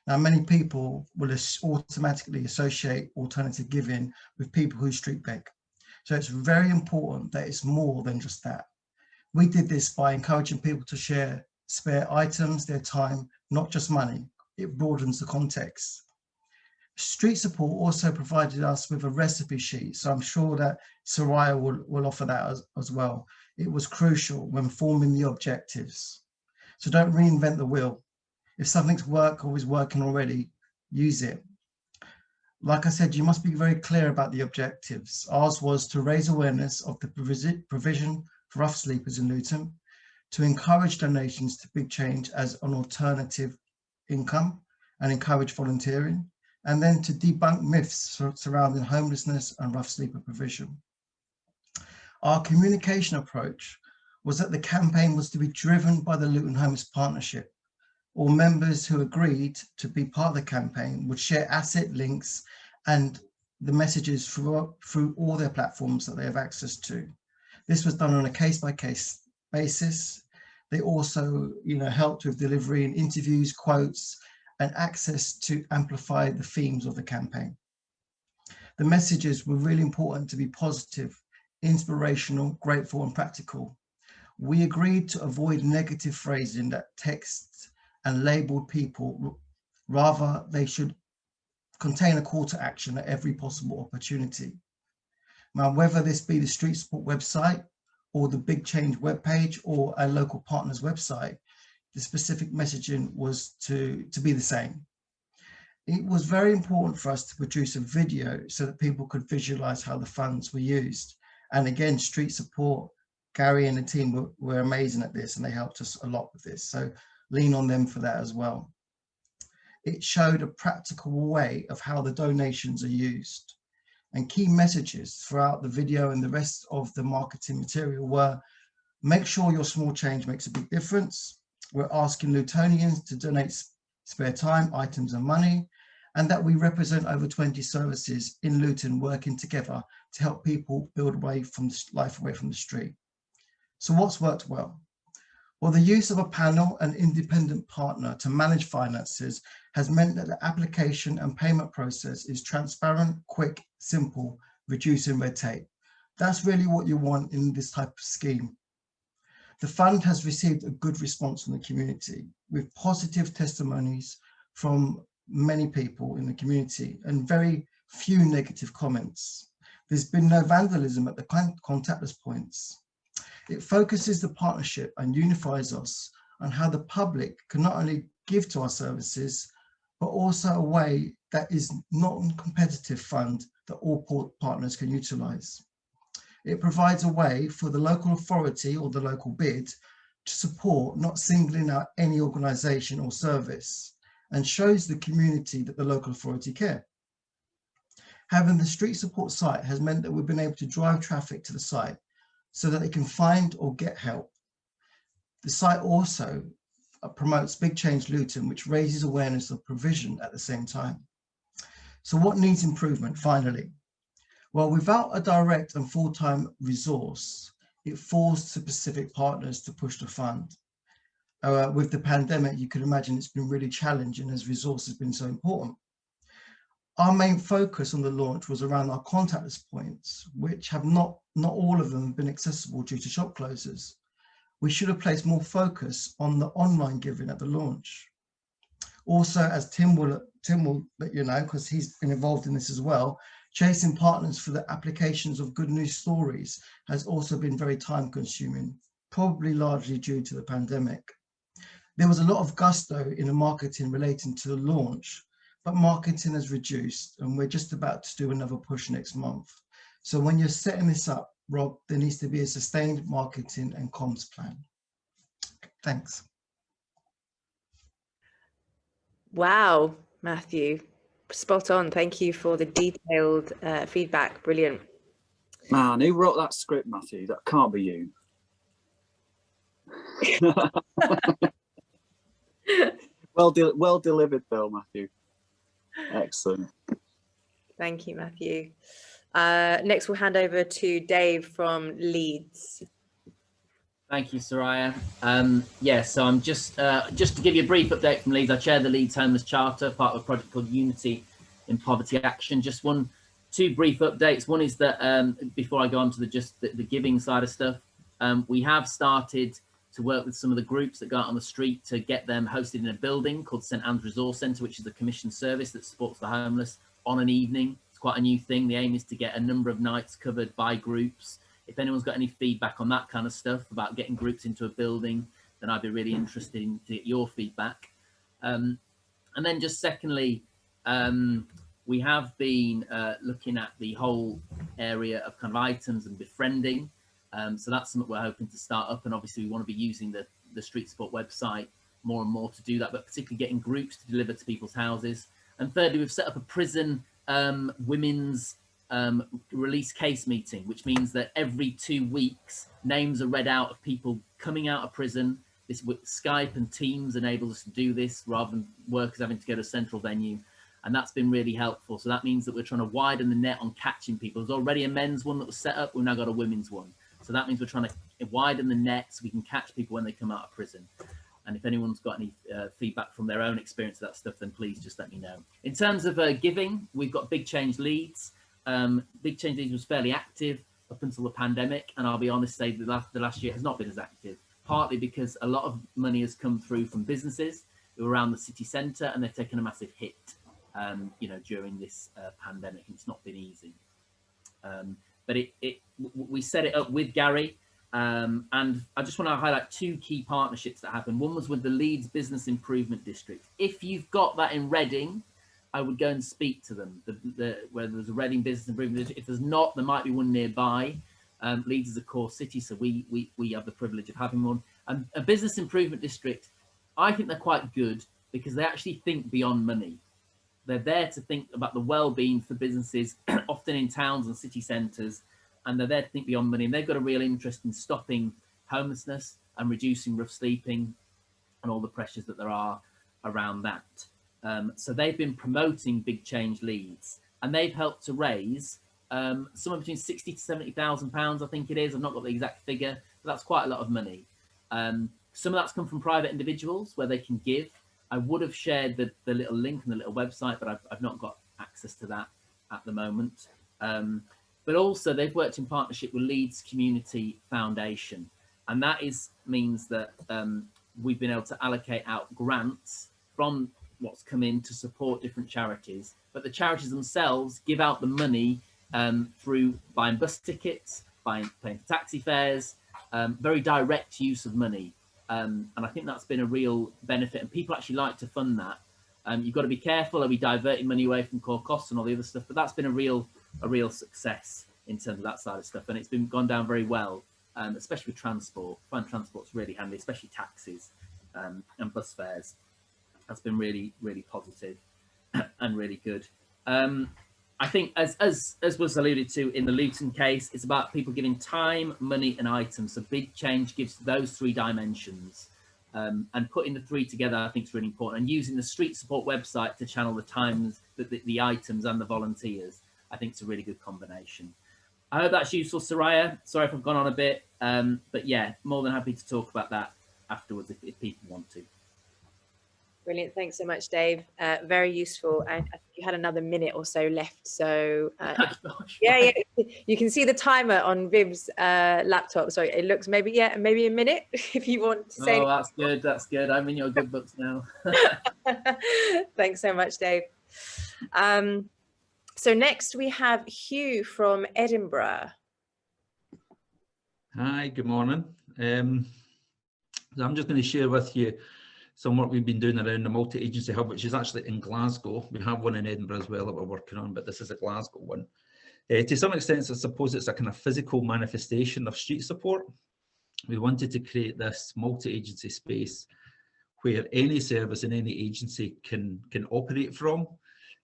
S11: Now, many people will automatically associate alternative giving with people who street beg. So it's very important that it's more than just that. We did this by encouraging people to share spare items, their time, not just money. It broadens the context. Street Support also provided us with a recipe sheet, so I'm sure that Soraya will offer that as well. It was crucial when forming the objectives. So don't reinvent the wheel. If something's is working already, use it. Like I said, you must be very clear about the objectives. Ours was to raise awareness of the provision for rough sleepers in Luton, to encourage donations to Big Change as an alternative income and encourage volunteering, and then to debunk myths surrounding homelessness and rough sleeper provision. Our communication approach was that the campaign was to be driven by the Luton Homeless Partnership. All members who agreed to be part of the campaign would share asset links and the messages through all their platforms that they have access to. This was done on a case-by-case basis, They also, helped with delivering interviews, quotes, and access to amplify the themes of the campaign. The messages were really important to be positive, inspirational, grateful, and practical. We agreed to avoid negative phrasing that texts and labeled people. Rather, they should contain a call to action at every possible opportunity. Now, whether this be the Street Support website or the Big Change webpage or a local partner's website, the specific messaging was to be the same. It was very important for us to produce a video so that people could visualize how the funds were used. And again, Street Support, Gary and the team were amazing at this, and they helped us a lot with this. So lean on them for that as well. It showed a practical way of how the donations are used. And key messages throughout the video and the rest of the marketing material were: make sure your small change makes a big difference. We're asking Lutonians to donate spare time, items and money, and that we represent over 20 services in Luton working together to help people build life away from the street. So what's worked well? Well, the use of a panel and independent partner to manage finances has meant that the application and payment process is transparent, quick, simple, reducing red tape. That's really what you want in this type of scheme. The fund has received a good response from the community, with positive testimonies from many people in the community and very few negative comments. There's been no vandalism at the contactless points. It focuses the partnership and unifies us on how the public can not only give to our services, but also a way that is non-competitive fund that all partners can utilize. It provides a way for the local authority or the local bid to support, not singling out any organization or service, and shows the community that the local authority care. Having the Street Support site has meant that we've been able to drive traffic to the site so that they can find or get help. The site also promotes Big Change Luton, which raises awareness of provision at the same time. So what needs improvement finally? Well, without a direct and full-time resource, it falls to specific partners to push the fund. With the pandemic, you can imagine it's been really challenging as resource has been so important. Our main focus on the launch was around our contactless points, which have not all of them have been accessible due to shop closures. We should have placed more focus on the online giving at the launch. Also, as Tim will let you know, because he's been involved in this as well, chasing partners for the applications of good news stories has also been very time consuming, probably largely due to the pandemic. There was a lot of gusto in the marketing relating to the launch, but marketing has reduced and we're just about to do another push next month. So when you're setting this up, Rob, there needs to be a sustained marketing and comms plan. Thanks.
S2: Wow, Matthew, spot on. Thank you for the detailed feedback. Brilliant.
S3: Man, who wrote that script, Matthew? That can't be you. Well delivered though, Matthew. Excellent.
S2: Thank you, Matthew. Next, we'll hand over to Dave from Leeds.
S4: Thank you, Soraya. Yeah, so I'm just to give you a brief update from Leeds. I chair the Leeds Homeless Charter, part of a project called Unity in Poverty Action. Just two brief updates. One is that before I go on to the giving side of stuff, we have started to work with some of the groups that go out on the street to get them hosted in a building called St Anne's Resource Centre, which is a commissioned service that supports the homeless on an evening. It's quite a new thing. The aim is to get a number of nights covered by groups. If anyone's got any feedback on that kind of stuff about getting groups into a building, then I'd be really interested in to get your feedback. And then just secondly, we have been looking at the whole area of kind of items and befriending. So that's something we're hoping to start up, and obviously we want to be using the Street Support website more and more to do that, but particularly getting groups to deliver to people's houses. And thirdly, we've set up a prison women's release case meeting, which means that every 2 weeks names are read out of people coming out of prison. This with Skype and Teams enables us to do this rather than workers having to go to a central venue, and that's been really helpful. So that means that we're trying to widen the net on catching people. There's already a men's one that was set up, we've now got a women's one. So that means we're trying to widen the net so we can catch people when they come out of prison. And if anyone's got any feedback from their own experience of that stuff, then please just let me know. In terms of giving, we've got Big Change Leeds. Big Change Leeds was fairly active up until the pandemic, and I'll be honest, say the last year has not been as active, partly because a lot of money has come through from businesses who are around the city centre, and they've taken a massive hit, you know, during this pandemic, and it's not been easy. But we set it up with Gary, and I just want to highlight two key partnerships that happened. One was with the Leeds Business Improvement District. If you've got that in Reading, I would go and speak to them, where there's a Reading Business Improvement District. If there's not, there might be one nearby. Leeds is a core city, so we have the privilege of having one. And a Business Improvement District, I think they're quite good because they actually think beyond money. They're there to think about the well-being for businesses, often in towns and city centres, and they're there to think beyond money. And they've got a real interest in stopping homelessness and reducing rough sleeping and all the pressures that there are around that. So they've been promoting Big Change Leeds, and they've helped to raise somewhere between 60 to 70,000 pounds, I think it is. I've not got the exact figure, but that's quite a lot of money. Some of that's come from private individuals where they can give. I would have shared the little link and the little website, but I've not got access to that at the moment. But also they've worked in partnership with Leeds Community Foundation, and that means that we've been able to allocate out grants from what's come in to support different charities, but the charities themselves give out the money through buying bus tickets, paying for taxi fares, very direct use of money. And I think that's been a real benefit, and people actually like to fund that. You've got to be careful, are we diverting money away from core costs and all the other stuff, but that's been a real success in terms of that side of stuff, and it's been gone down very well, especially with transport. I find transport's really handy, especially taxis and bus fares. That's been really, really positive and really good. I think as was alluded to in the Luton case, it's about people giving time, money and items. So Big Change gives those three dimensions, and putting the three together I think is really important, and using the Street Support website to channel the times, the items and the volunteers. I think it's a really good combination. I hope that's useful, Soraya. Sorry if I've gone on a bit, but yeah, more than happy to talk about that afterwards if people want to.
S2: Brilliant. Thanks so much, Dave. Very useful. And I think you had another minute or so left. So yeah, you can see the timer on Viv's laptop. So it looks maybe a minute if you want to say.
S4: Oh, that's good. That's good. I'm in your good books now.
S2: Thanks so much, Dave. So next we have Hugh from Edinburgh.
S12: Hi, good morning. So I'm just going to share with you some work we've been doing around the multi-agency hub, which is actually in Glasgow. We have one in Edinburgh as well that we're working on, but this is a Glasgow one. To some extent, I suppose it's a kind of physical manifestation of street support. We wanted to create this multi-agency space where any service and any agency can operate from,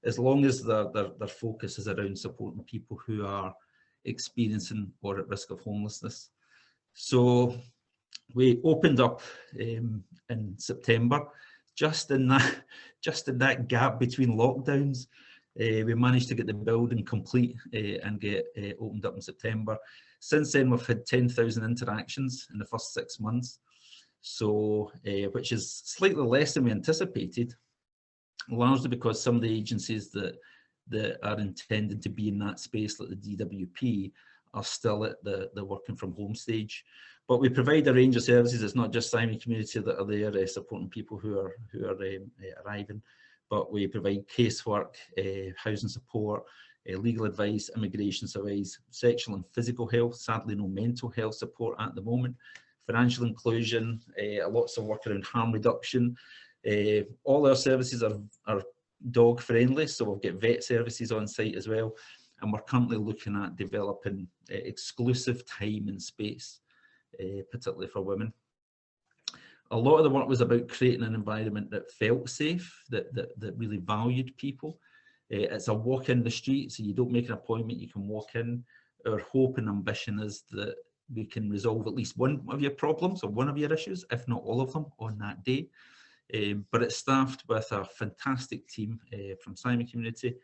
S12: as long as their focus is around supporting people who are experiencing or at risk of homelessness. So we opened up in September, just in that gap between lockdowns. We managed to get the building complete and get opened up in September. Since then, we've had 10,000 interactions in the first 6 months, so which is slightly less than we anticipated, largely because some of the agencies that are intended to be in that space, like the DWP, are still at the working from home stage. But we provide a range of services. It's not just Simon Community that are there supporting people who are arriving, but we provide casework, housing support, legal advice, immigration services, sexual and physical health, sadly no mental health support at the moment, financial inclusion, lots of work around harm reduction. All our services are dog friendly, so we'll get vet services on site as well, and we're currently looking at developing exclusive time and space, particularly for women. A lot of the work was about creating an environment that felt safe, that really valued people. It's a walk in the street, so you don't make an appointment, you can walk in. Our hope and ambition is that we can resolve at least one of your problems or one of your issues, if not all of them, on that day. But it's staffed with a fantastic team from Simon Community,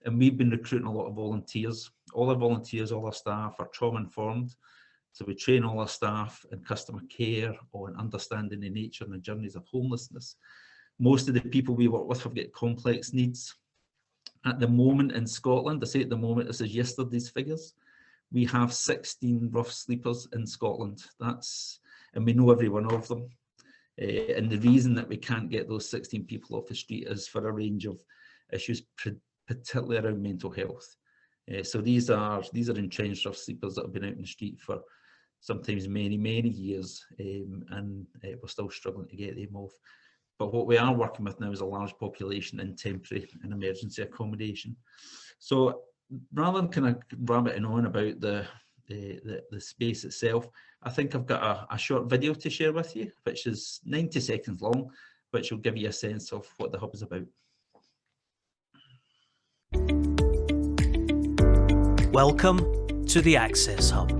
S12: and we've been recruiting a lot of volunteers. All our volunteers, all our staff are trauma informed, So we train all our staff in customer care on understanding the nature and the journeys of homelessness. Most of the people we work with have got complex needs. At the moment in Scotland, I say at the moment, this is yesterday's figures, we have 16 rough sleepers in Scotland. And we know every one of them. And the reason that we can't get those 16 people off the street is for a range of issues, particularly around mental health. So these are entrenched rough sleepers that have been out in the street for sometimes many years, and we're still struggling to get them off. But what we are working with now is a large population in temporary and emergency accommodation. So rather than kind of rabbiting on about the space itself, I think I've got a short video to share with you, which is 90 seconds long, which will give you a sense of what the hub is about.
S13: Welcome to the Access Hub.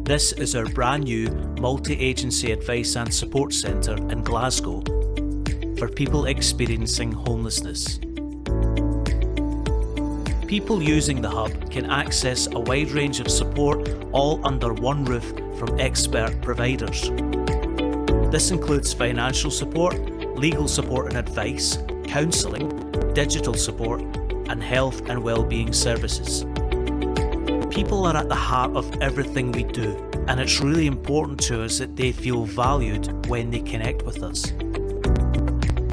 S13: This is our brand new multi-agency advice and support centre in Glasgow for people experiencing homelessness. People using the hub can access a wide range of support all under one roof from expert providers. This includes financial support, legal support and advice, counselling, digital support, and health and well-being services. People are at the heart of everything we do, and it's really important to us that they feel valued when they connect with us.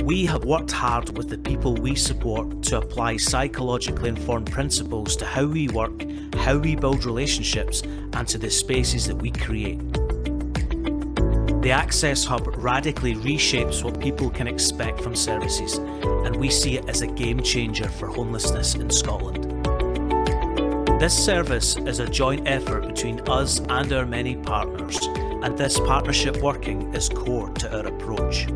S13: We have worked hard with the people we support to apply psychologically informed principles to how we work, how we build relationships, and to the spaces that we create. The Access Hub radically reshapes what people can expect from services, and we see it as a game changer for homelessness in Scotland. This service is a joint effort between us and our many partners, and this partnership working is core to our approach.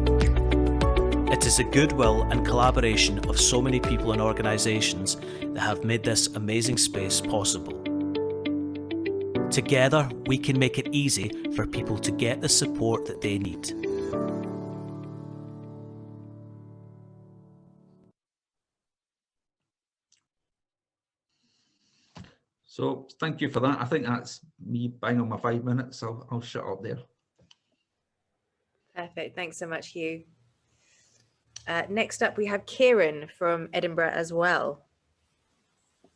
S13: It is the goodwill and collaboration of so many people and organisations that have made this amazing space possible. Together, we can make it easy for people to get the support that they need.
S12: So thank you for that. I think that's me bang on my 5 minutes, so I'll shut up there.
S2: Perfect. Thanks so much, Hugh. Next up, we have Kieran from Edinburgh as well.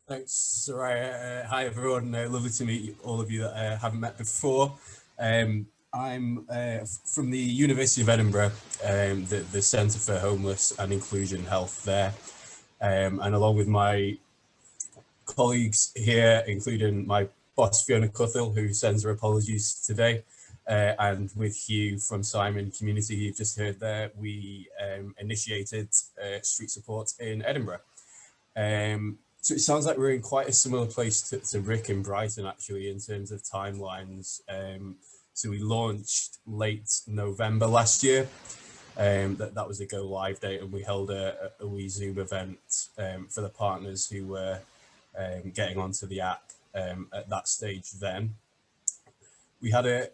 S14: Thanks, Soraya. Hi, everyone. Lovely to meet all of you that I haven't met before. I'm from the University of Edinburgh, the Centre for Homeless and Inclusion Health there. And along with my colleagues here, including my boss, Fiona Cuthill, who sends her apologies today, and with Hugh from Simon Community, you've just heard there, we initiated street support in Edinburgh. So it sounds like we're in quite a similar place to Rick in Brighton, actually, in terms of timelines. So we launched late November last year. That was a go live date, and we held a wee Zoom event for the partners who were getting onto the app at that stage then. We had a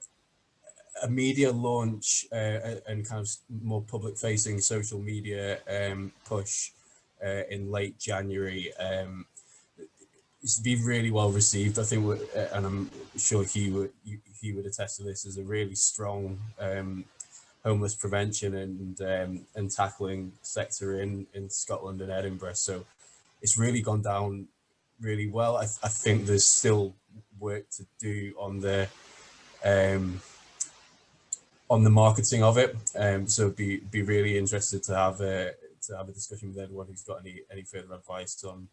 S14: media launch and kind of more public facing social media push in late January. It's been really well received. I think, and I'm sure he would attest to this, as a really strong homeless prevention and tackling sector in Scotland and Edinburgh. So it's really gone down really well. I think there's still work to do on the marketing of it. So be really interested to have a discussion with anyone who's got any further advice on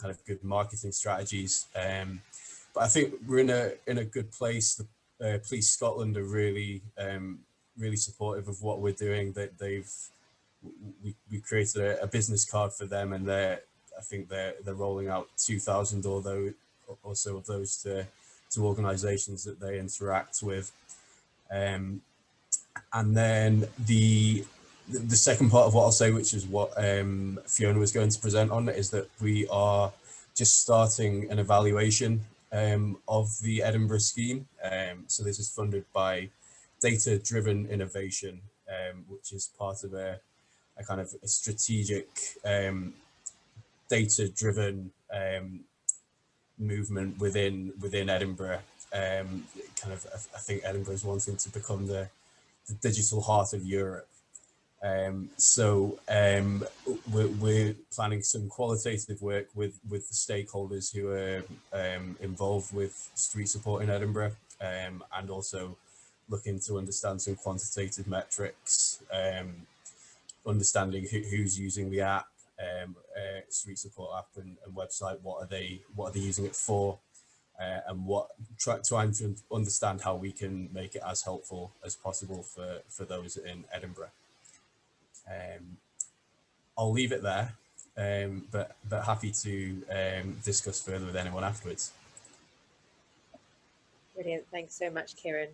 S14: kind of good marketing strategies. But I think we're in a good place. The Police Scotland are really supportive of what we're doing. That we created a business card for them, and I think they're rolling out 2,000 or so of those to organisations that they interact with. And then the second part of what I'll say, which is what Fiona was going to present on, is that we are just starting an evaluation of the Edinburgh scheme. So this is funded by Data Driven Innovation, which is part of a kind of a strategic data-driven movement within Edinburgh. Kind of, I think Edinburgh is wanting to become the digital heart of Europe. We're planning some qualitative work with the stakeholders who are involved with street support in Edinburgh, and also looking to understand some quantitative metrics, understanding who's using the app, street support app and website. What are they using it for? And trying to understand how we can make it as helpful as possible for those in Edinburgh. I'll leave it there, but happy to discuss further with anyone afterwards.
S2: Brilliant, thanks so much, Kieran.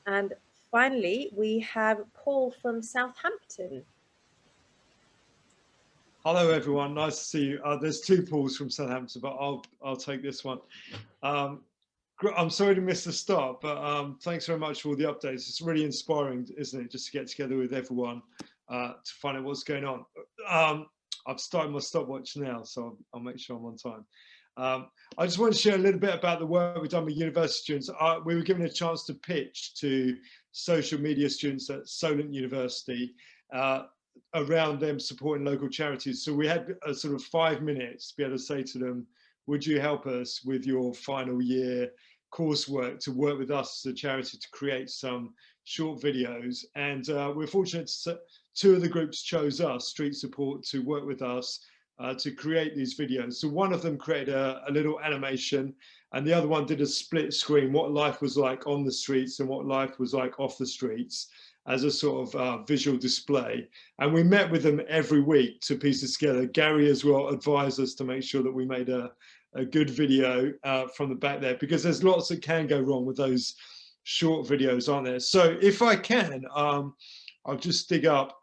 S2: And finally, we have Paul from Southampton.
S15: Hello, everyone. Nice to see you. There's two Pauls from Southampton, but I'll take this one. I'm sorry to miss the start, but thanks very much for all the updates. It's really inspiring, isn't it, just to get together with everyone to find out what's going on. I've started my stopwatch now, so I'll make sure I'm on time. I just want to share a little bit about the work we've done with university students. We were given a chance to pitch to social media students at Solent University around them supporting local charities. So we had a sort of 5 minutes to be able to say to them, would you help us with your final year coursework to work with us as a charity to create some short videos? And we're fortunate to, two of the groups chose us, Street Support, to work with us to create these videos. So one of them created a little animation, and the other one did a split screen, what life was like on the streets and what life was like off the streets, as a sort of visual display. And we met with them every week to piece this together. Gary as well advised us to make sure that we made a good video from the back there, because there's lots that can go wrong with those short videos, aren't there? So if I can, I'll just dig up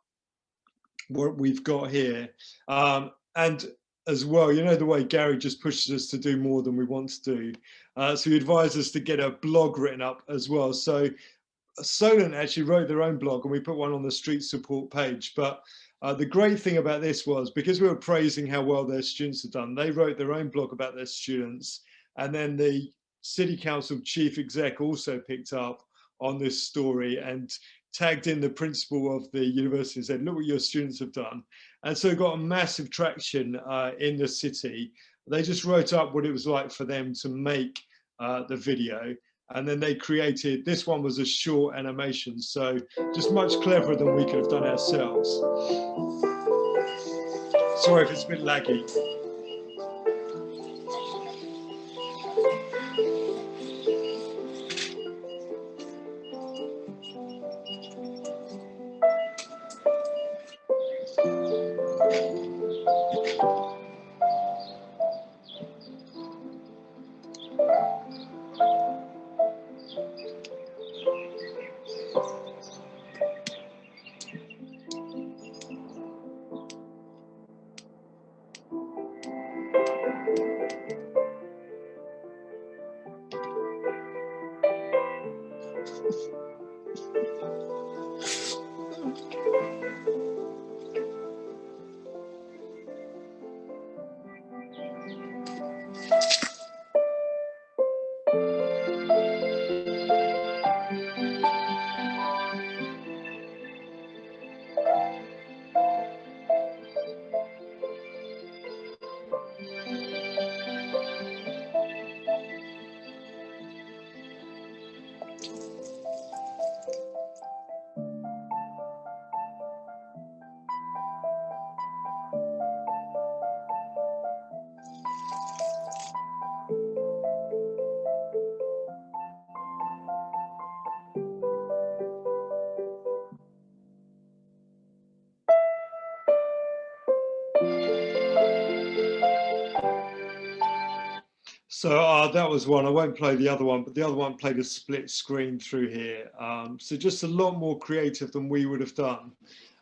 S15: what we've got here. And as well, you know, the way Gary just pushes us to do more than we want to do. So he advised us to get a blog written up as well. So Solent actually wrote their own blog, and we put one on the Street Support page. But the great thing about this was, because we were praising how well their students had done, they wrote their own blog about their students. And then the City Council Chief Exec also picked up on this story and tagged in the principal of the university and said, look what your students have done. And so it got a massive traction in the city. They just wrote up what it was like for them to make the video. And then they created, this one was a short animation, so just much cleverer than we could have done ourselves. Sorry if it's a bit laggy. So that was one. I won't play the other one, but the other one played a split screen through here. So just a lot more creative than we would have done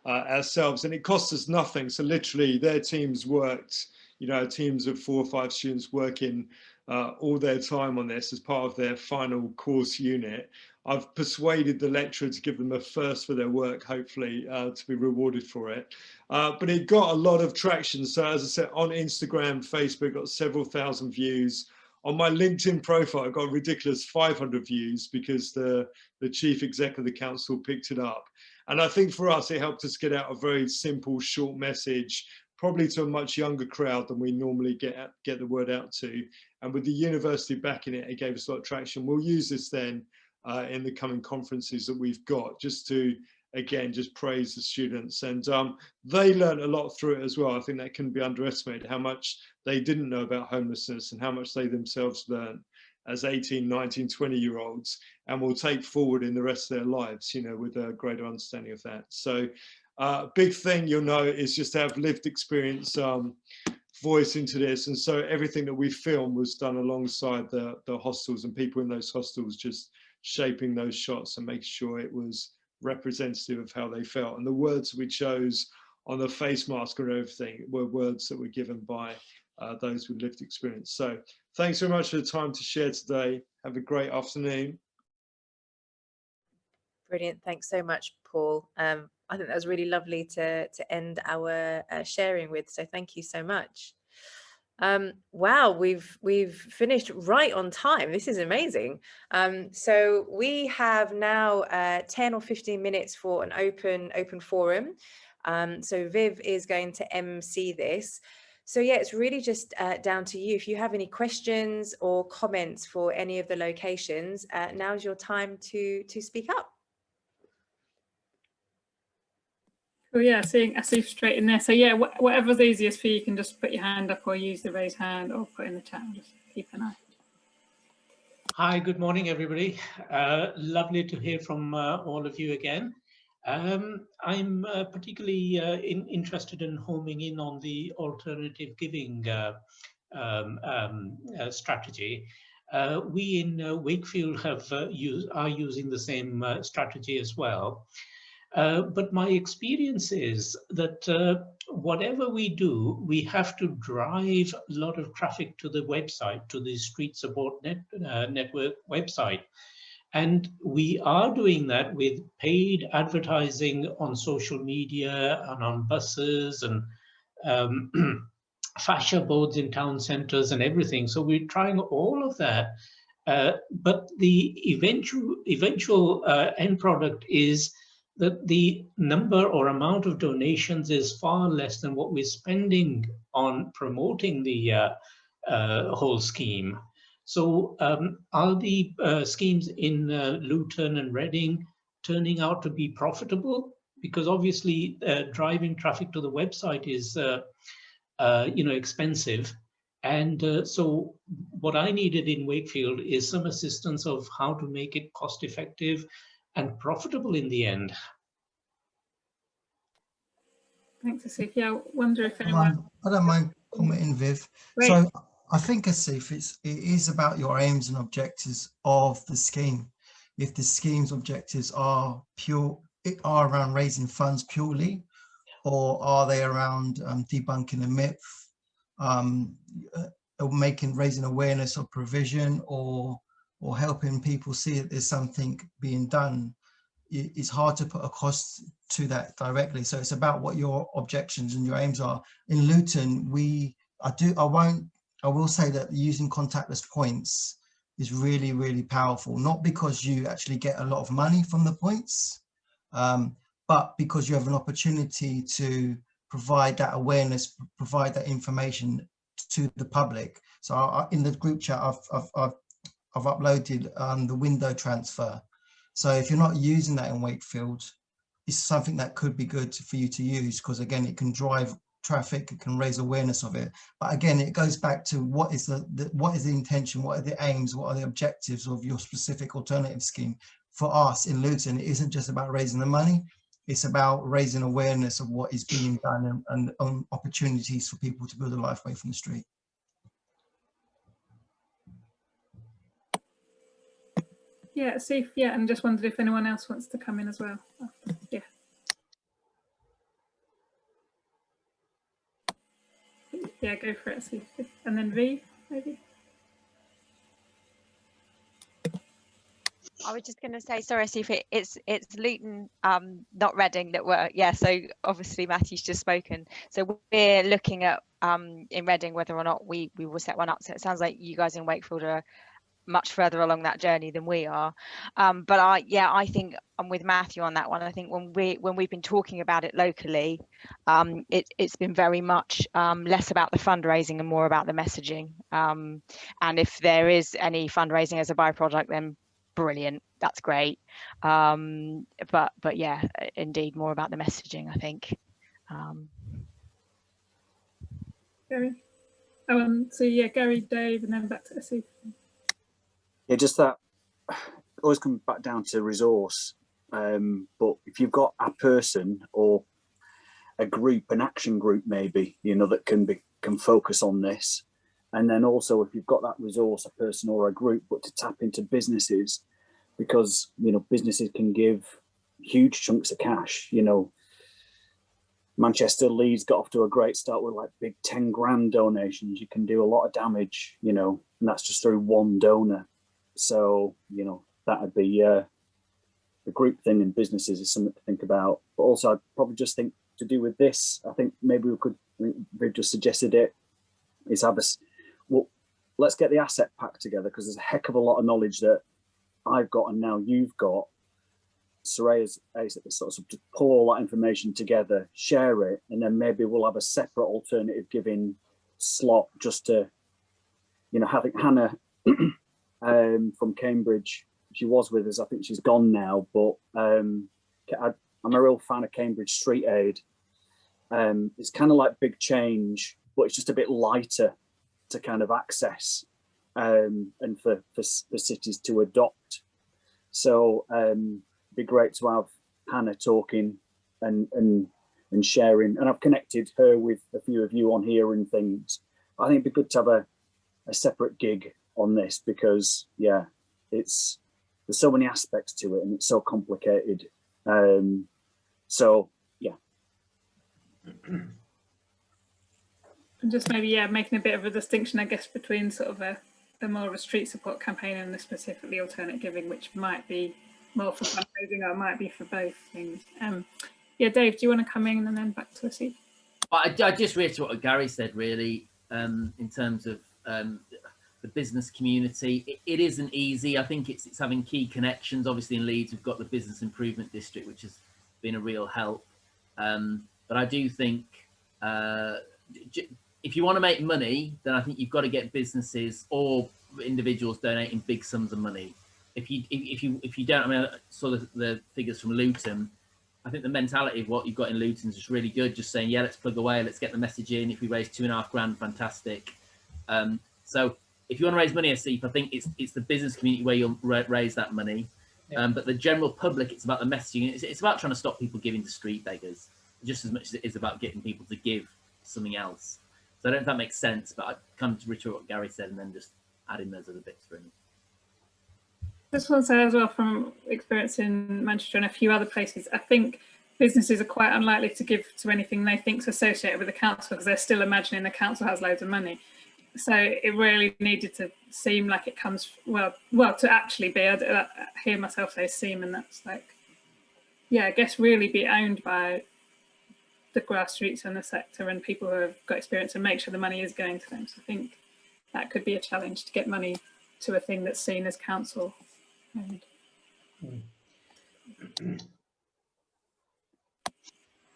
S15: ourselves, and it cost us nothing. So literally their teams worked, you know, teams of 4 or 5 students working all their time on this as part of their final course unit. I've persuaded the lecturer to give them a first for their work, hopefully, to be rewarded for it. But it got a lot of traction. So as I said, on Instagram, Facebook, got several thousand views. On my LinkedIn profile, I got a ridiculous 500 views because the chief exec of the council picked it up. And I think for us, it helped us get out a very simple, short message, probably to a much younger crowd than we normally get the word out to. And with the university backing it, it gave us a lot of traction. We'll use this then in the coming conferences that we've got, just to, again, just praise the students. And they learned a lot through it as well. I think that can be underestimated, how much they didn't know about homelessness and how much they themselves learned as 18, 19, 20-year-olds, and will take forward in the rest of their lives, you know, with a greater understanding of that. So big thing you'll know is just to have lived experience voice into this. And so everything that we filmed was done alongside the hostels and people in those hostels, just shaping those shots and making sure it was representative of how they felt. And the words we chose on the face mask and everything were words that were given by those with lived experience. So thanks very much for the time to share today. Have a great afternoon.
S2: Brilliant. Thanks so much, Paul. I think that was really lovely to end our sharing with. So thank you so much. Wow, we've finished right on time. This is amazing. So we have now 10 or 15 minutes for an open forum. So Viv is going to MC this. So yeah, it's really just down to you. If you have any questions or comments for any of the locations, now's your time to speak up.
S1: Oh yeah, seeing Asif straight in there. So yeah, whatever's easiest for you, you can just put your hand up or use the raise hand or put in the chat and just keep an eye.
S16: Hi, good morning, everybody. Lovely to hear from all of you again. I'm particularly interested in homing in on the alternative giving strategy. We in Wakefield are using the same strategy as well. But my experience is that whatever we do, we have to drive a lot of traffic to the website, to the Street Support Network website. And we are doing that with paid advertising on social media and on buses and fascia boards in town centers and everything. So we're trying all of that. But the eventual end product is that the number or amount of donations is far less than what we're spending on promoting the whole scheme. So are the schemes in Luton and Reading turning out to be profitable? Because obviously driving traffic to the website is expensive. And so what I needed in Wakefield is some assistance of how to make it cost effective and profitable in the end.
S1: Thanks, Asif. Yeah, I wonder if anyone...
S11: I don't mind commenting, Viv.
S1: Great.
S11: So I think, Asif, it is about your aims and objectives of the scheme. If the scheme's objectives are around raising funds purely, or are they around debunking a myth, raising awareness of provision, or helping people see that there's something being done, it's hard to put a cost to that directly. So it's about what your objections and your aims are. In Luton, I will say that using contactless points is really, really powerful, not because you actually get a lot of money from the points, but because you have an opportunity to provide that awareness, provide that information to the public. So in the group chat, I've uploaded the window transfer. So if you're not using that in Wakefield, it's something that could be good for you to use, because again, it can drive traffic, it can raise awareness of it. But again, it goes back to what is the intention, what are the aims, what are the objectives of your specific alternative scheme. For us in Luton, it isn't just about raising the money, it's about raising awareness of what is being done and opportunities for people to build a life away from the street.
S1: Yeah, Asif, yeah, and just wondered if anyone else wants to come in as well. Oh, yeah. Yeah, go for it, Asif. And then V, maybe.
S7: I was just going to say, sorry, Steve, it's Luton, not Reading that we're, so obviously Matthew's just spoken. So we're looking at in Reading whether or not we will set one up. So it sounds like you guys in Wakefield are much further along that journey than we are. But I think I'm with Matthew on that one. I think when we've been talking about it locally, it's been very much less about the fundraising and more about the messaging. And if there is any fundraising as a byproduct, then brilliant, that's great. But yeah, indeed, more about the messaging, I think.
S1: Gary. So yeah, Gary, Dave, and then back to Essie.
S3: Yeah, just that always comes back down to resource. But if you've got a person or a group, an action group maybe, that can focus on this. And then also if you've got that resource, a person or a group, but to tap into businesses, because, businesses can give huge chunks of cash. Manchester, Leeds got off to a great start with like big 10 grand donations. You can do a lot of damage, and that's just through one donor. So, that would be the group thing in businesses is something to think about. But also I'd probably just think to do with this, I think maybe we've just suggested it, is have let's get the asset pack together, because there's a heck of a lot of knowledge that I've got and now you've got. Soraya's sort of to pull all that information together, share it, and then maybe we'll have a separate alternative giving slot just to, having Hannah from Cambridge, she was with us, I think she's gone now, but I'm a real fan of Cambridge Street Aid. It's kind of like Big Change, but it's just a bit lighter to kind of access and for cities to adopt. So be great to have Hannah talking and sharing, and I've connected her with a few of you on here and things. I think it'd be good to have a separate gig on this, because there's so many aspects to it and it's so complicated. So yeah.
S1: And just maybe making a bit of a distinction, I guess, between sort of a more of a street support campaign and the specifically alternate giving, which might be more for fundraising or it might be for both things. Dave, do you want to come in and then back to Essie?
S4: I just reiterate what Gary said, really, in terms of the business community. It isn't easy. I think it's having key connections. Obviously in Leeds, we've got the Business Improvement District, which has been a real help. But I do think if you want to make money, then I think you've got to get businesses or individuals donating big sums of money. If you don't, I mean, I saw the figures from Luton. I think the mentality of what you've got in Luton is just really good. Just saying, let's plug away, let's get the message in. If we raise 2.5 grand, fantastic. So if you want to raise money, Asif, I think it's the business community where you'll raise that money. But the general public, it's about the messaging. It's about trying to stop people giving to street beggars, just as much as it is about getting people to give something else. So I don't know if that makes sense, but I come to reiterate what Gary said and then just add in those other bits for him.
S1: Just want to say as well, from experience in Manchester and a few other places, I think businesses are quite unlikely to give to anything they think is associated with the council, because they're still imagining the council has loads of money. So it really needed to seem like it comes, well to actually be, I hear myself say seem, and that's like, I guess really be owned by the grassroots and the sector and people who have got experience, and make sure the money is going to them. So I think that could be a challenge, to get money to a thing that's seen as council. Do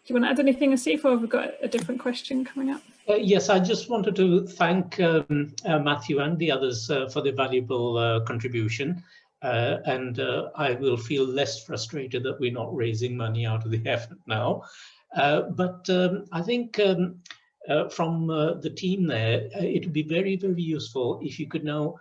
S1: you want to add anything, Asif, or have we got a different question coming up?
S16: Yes, I just wanted to thank Matthew and the others for the valuable contribution. And I will feel less frustrated that we're not raising money out of the effort now. But I think from the team there, it would be very, very useful if you could now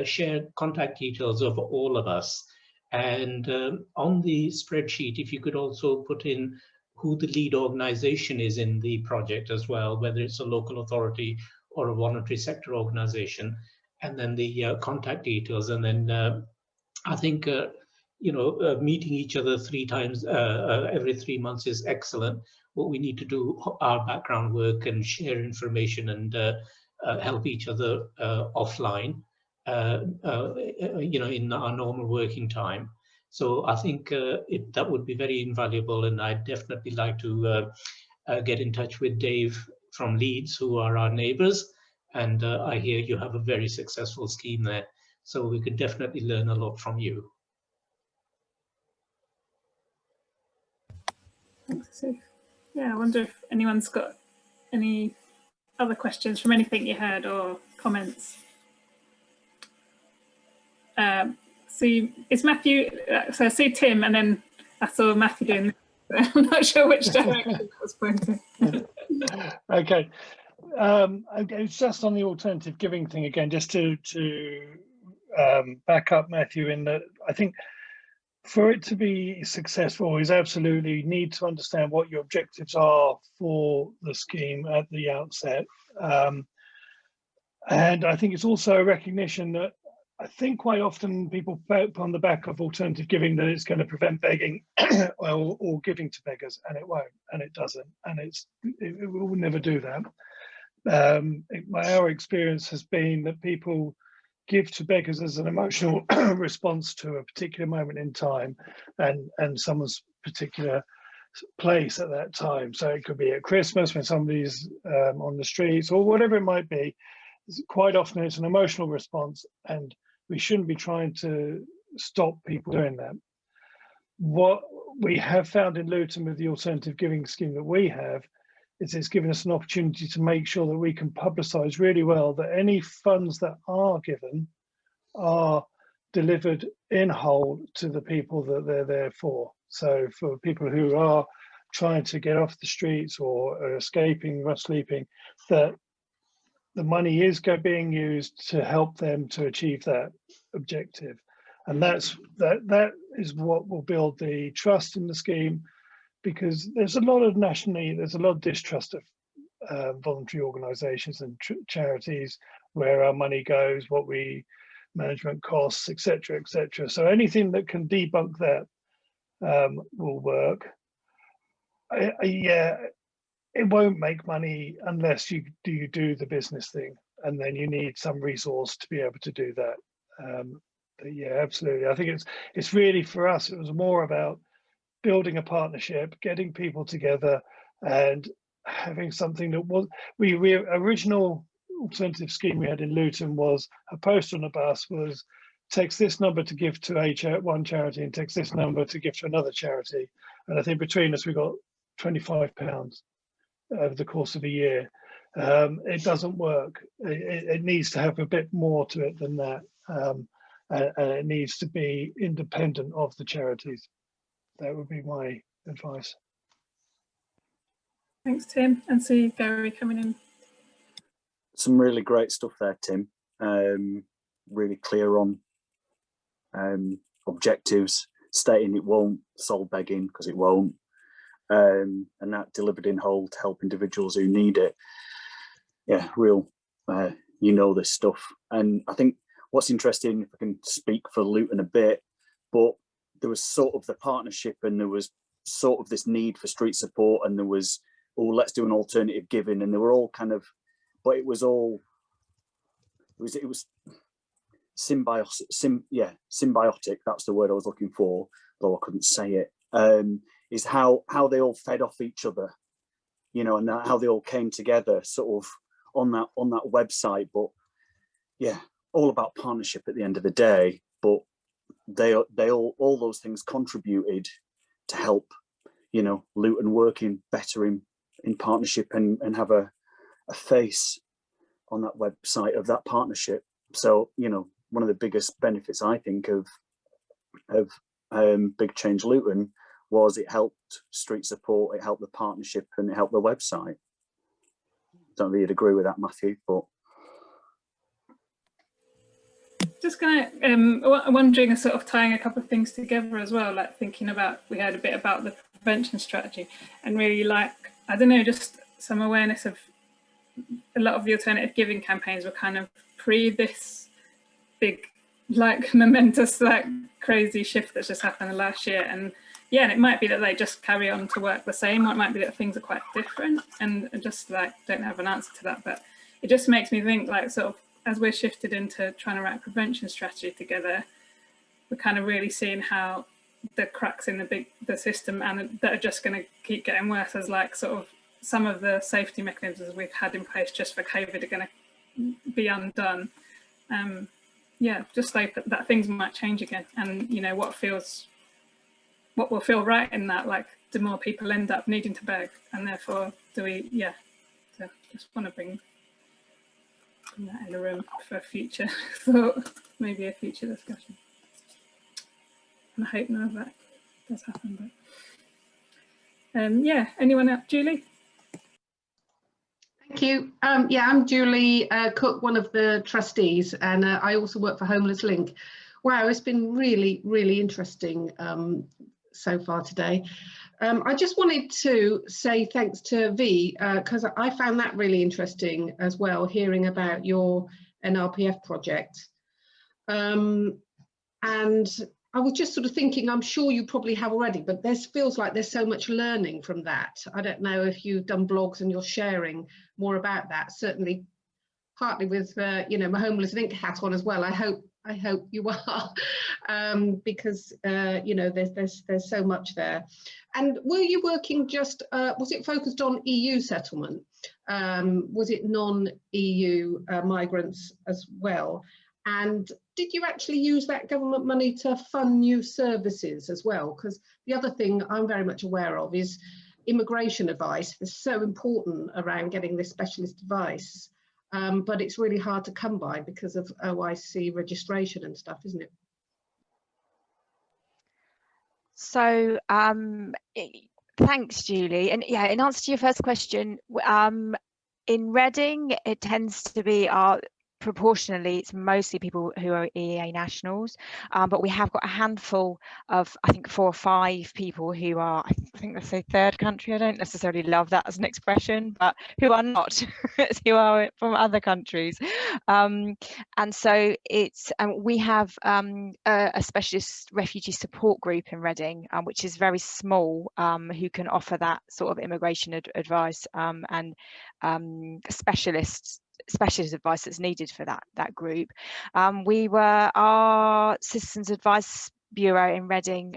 S16: share contact details of all of us. And on the spreadsheet, if you could also put in who the lead organization is in the project as well, whether it's a local authority or a voluntary sector organization, and then the contact details. And then I think, meeting each other 3 times every 3 months is excellent. What we need to do our background work and share information and help each other offline. you know, in our normal working time. So I think that would be very invaluable, and I'd definitely like to get in touch with Dave from Leeds, who are our neighbours, and I hear you have a very successful scheme there. So we could definitely learn a lot from you.
S1: Thanks, Sue. Yeah, I wonder if anyone's got any other questions from anything you heard or comments. See, it's Matthew. So I see Tim, and then I saw Matthew doing. I'm not sure which direction I was pointing.
S17: Okay. It's just on the alternative giving thing again, just to back up Matthew in that I think for it to be successful is absolutely need to understand what your objectives are for the scheme at the outset. And I think it's also a recognition that I think quite often people put on the back of alternative giving that it's going to prevent begging or giving to beggars, and it won't, and it doesn't, and it will never do that. Our experience has been that people give to beggars as an emotional response to a particular moment in time and someone's particular place at that time. So it could be at Christmas when somebody's on the streets or whatever it might be. Quite often it's an emotional response, and we shouldn't be trying to stop people doing that. What we have found in Luton with the alternative giving scheme that we have is it's given us an opportunity to make sure that we can publicise really well that any funds that are given are delivered in whole to the people that they're there for. So for people who are trying to get off the streets or are escaping rough sleeping, that the money is being used to help them to achieve that objective. And that is what will build the trust in the scheme, because there's a lot of distrust of voluntary organisations and charities, where our money goes, what we management costs, etc., etc. So anything that can debunk that will work. Yeah, it won't make money unless you do the business thing, and then you need some resource to be able to do that. But yeah, absolutely. I think it's really, for us, it was more about building a partnership, getting people together, and having something that was original alternative scheme we had in Luton was a poster on a bus was takes this number to give to one charity and takes this number to give to another charity, and I think between us we got £25 over the course of a year. It doesn't work. It needs to have a bit more to it than that, and it needs to be independent of the charities. That would be my advice.
S1: Thanks, Tim. And see Gary coming in.
S3: Some really great stuff there, Tim. Really clear on objectives, stating it won't solve begging, because it won't. And that delivered in whole to help individuals who need it. Yeah, real, you know this stuff. And I think what's interesting, if I can speak for Luton a bit, but there was sort of the partnership, and there was sort of this need for street support, and there was, oh, let's do an alternative giving, and they were all kind of, but it was symbiotic, symbiotic, that's the word I was looking for, though I couldn't say it. Is how they all fed off each other, you know, and how they all came together sort of on that website. But yeah, all about partnership at the end of the day. But they all those things contributed to help, you know, Luton working better in partnership and have a face on that website of that partnership. So, you know, one of the biggest benefits I think of Big Change Luton was it helped street support, it helped the partnership, and it helped the website. Don't know if you'd agree with that, Matthew, but
S1: just kind of wondering, sort of tying a couple of things together as well, like thinking about, we heard a bit about the prevention strategy, and really, like, I don't know, just some awareness of a lot of the alternative giving campaigns were kind of pre this big, like, momentous, like, crazy shift that's just happened last year. And yeah, and it might be that they just carry on to work the same, or it might be that things are quite different, and just like don't have an answer to that. But it just makes me think, like, sort of as we're shifted into trying to write a prevention strategy together, we're kind of really seeing how the cracks in the system and that are just going to keep getting worse, as like sort of some of the safety mechanisms we've had in place just for COVID are going to be undone. Yeah, just like that things might change again, and you know what will feel right in that, like do more people end up needing to beg, and therefore do we, yeah, so just want to bring that in the room for a future thought, maybe a future discussion. And I hope none of that does happen, but yeah, anyone else? Julie?
S18: Thank you. Yeah, I'm Julie Cook, one of the trustees, and I also work for Homeless Link. Wow, it's been really, really interesting so far today. I just wanted to say thanks to V, because I found that really interesting as well, hearing about your NRPF project. And I was just sort of thinking, I'm sure you probably have already, but this feels like there's so much learning from that. I don't know if you've done blogs and you're sharing more about that. Certainly, partly with you know, my Homeless Link hat on as well. I hope you are, because you know, there's so much there. And were you working just? Was it focused on EU settlement? Was it non-EU migrants as well? And did you actually use that government money to fund new services as well? Because the other thing I'm very much aware of is immigration advice. It's so important around getting this specialist advice, but it's really hard to come by because of OIC registration and stuff, isn't it?
S7: So thanks, Julie. And yeah, in answer to your first question, in Reading, it tends to be proportionally, it's mostly people who are EEA nationals, but we have got a handful of, I think, 4 or 5 people who are, I think they say third country. I don't necessarily love that as an expression, but who are not, who are from other countries. And so it's, we have a specialist refugee support group in Reading, which is very small, who can offer that sort of immigration advice and specialist advice that's needed for that group. Our Citizens Advice Bureau in Reading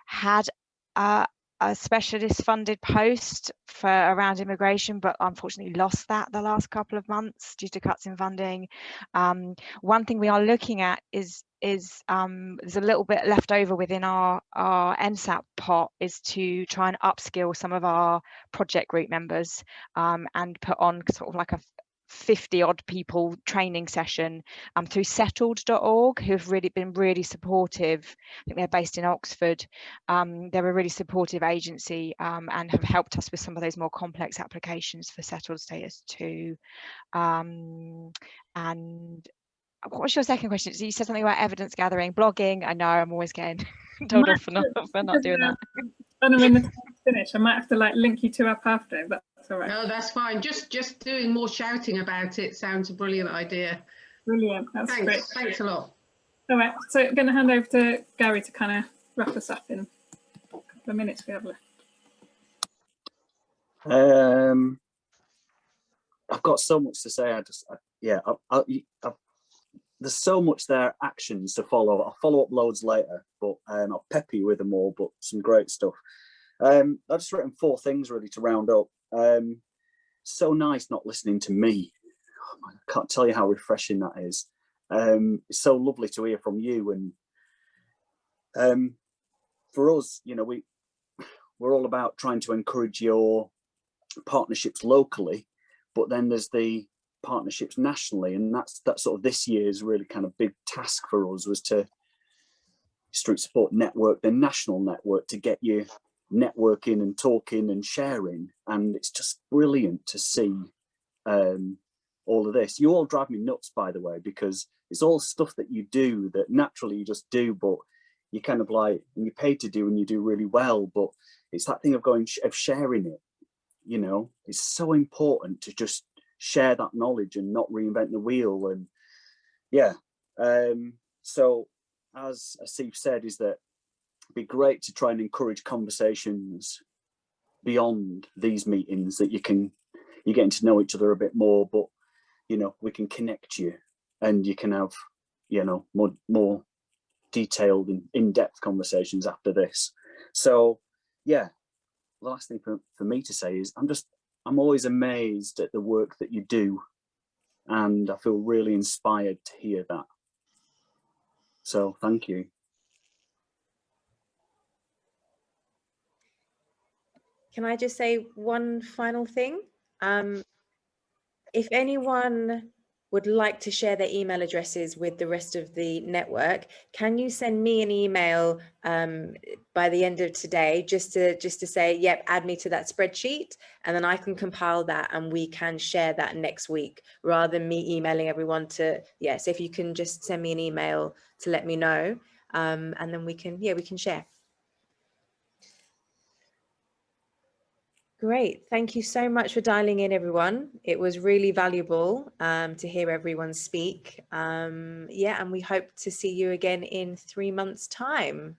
S7: had a specialist funded post for around immigration, but unfortunately lost that the last couple of months due to cuts in funding. One thing we are looking at is there's a little bit left over within our NSAP pot, is to try and upskill some of our project group members and put on sort of like a 50 odd people training session through settled.org, who've really been really supportive. I think they're based in Oxford. They're a really supportive agency and have helped us with some of those more complex applications for settled status too. And what was your second question? So you said something about evidence gathering, blogging. I know I'm always getting told off for not doing that.
S1: And I'm in the finish. I might have to like link you to our path there, but that's all right.
S18: No, that's fine. Just doing more shouting about it sounds a brilliant idea.
S1: Brilliant. That's
S18: Thanks.
S1: great.
S18: Thanks a lot.
S1: All right. So I'm going to hand over to Gary to kind of wrap us up in a couple of minutes we have left.
S3: I've got so much to say. There's so much there, actions to follow. I'll follow up loads later, but I'll pepper you with them all, but some great stuff. I've just written 4 things really to round up. So nice not listening to me. Oh, I can't tell you how refreshing that is. It's so lovely to hear from you. And for us, you know, we're all about trying to encourage your partnerships locally, but then there's the partnerships nationally, and that's sort of this year's really kind of big task for us, was to Street Support Network, the national network, to get you networking and talking and sharing. And it's just brilliant to see all of this. You all drive me nuts, by the way, because it's all stuff that you do that naturally you just do, but you kind of like, and you're paid to do, and you do really well, but it's that thing of sharing it. You know, it's so important to just share that knowledge and not reinvent the wheel. And yeah, so as Steve said, is that it'd be great to try and encourage conversations beyond these meetings, that you're getting to know each other a bit more. But you know, we can connect you and you can have, you know, more detailed and in-depth conversations after this. So yeah, the last thing for me to say is I'm always amazed at the work that you do, and I feel really inspired to hear that. So thank you.
S2: Can I just say one final thing? If anyone would like to share their email addresses with the rest of the network, can you send me an email by the end of today, just to say, yep, add me to that spreadsheet, and then I can compile that and we can share that next week, rather than me emailing everyone to, yes, if you can just send me an email to let me know, and then we can share. Great. Thank you so much for dialing in, everyone. It was really valuable to hear everyone speak. Yeah, and we hope to see you again in 3 months' time.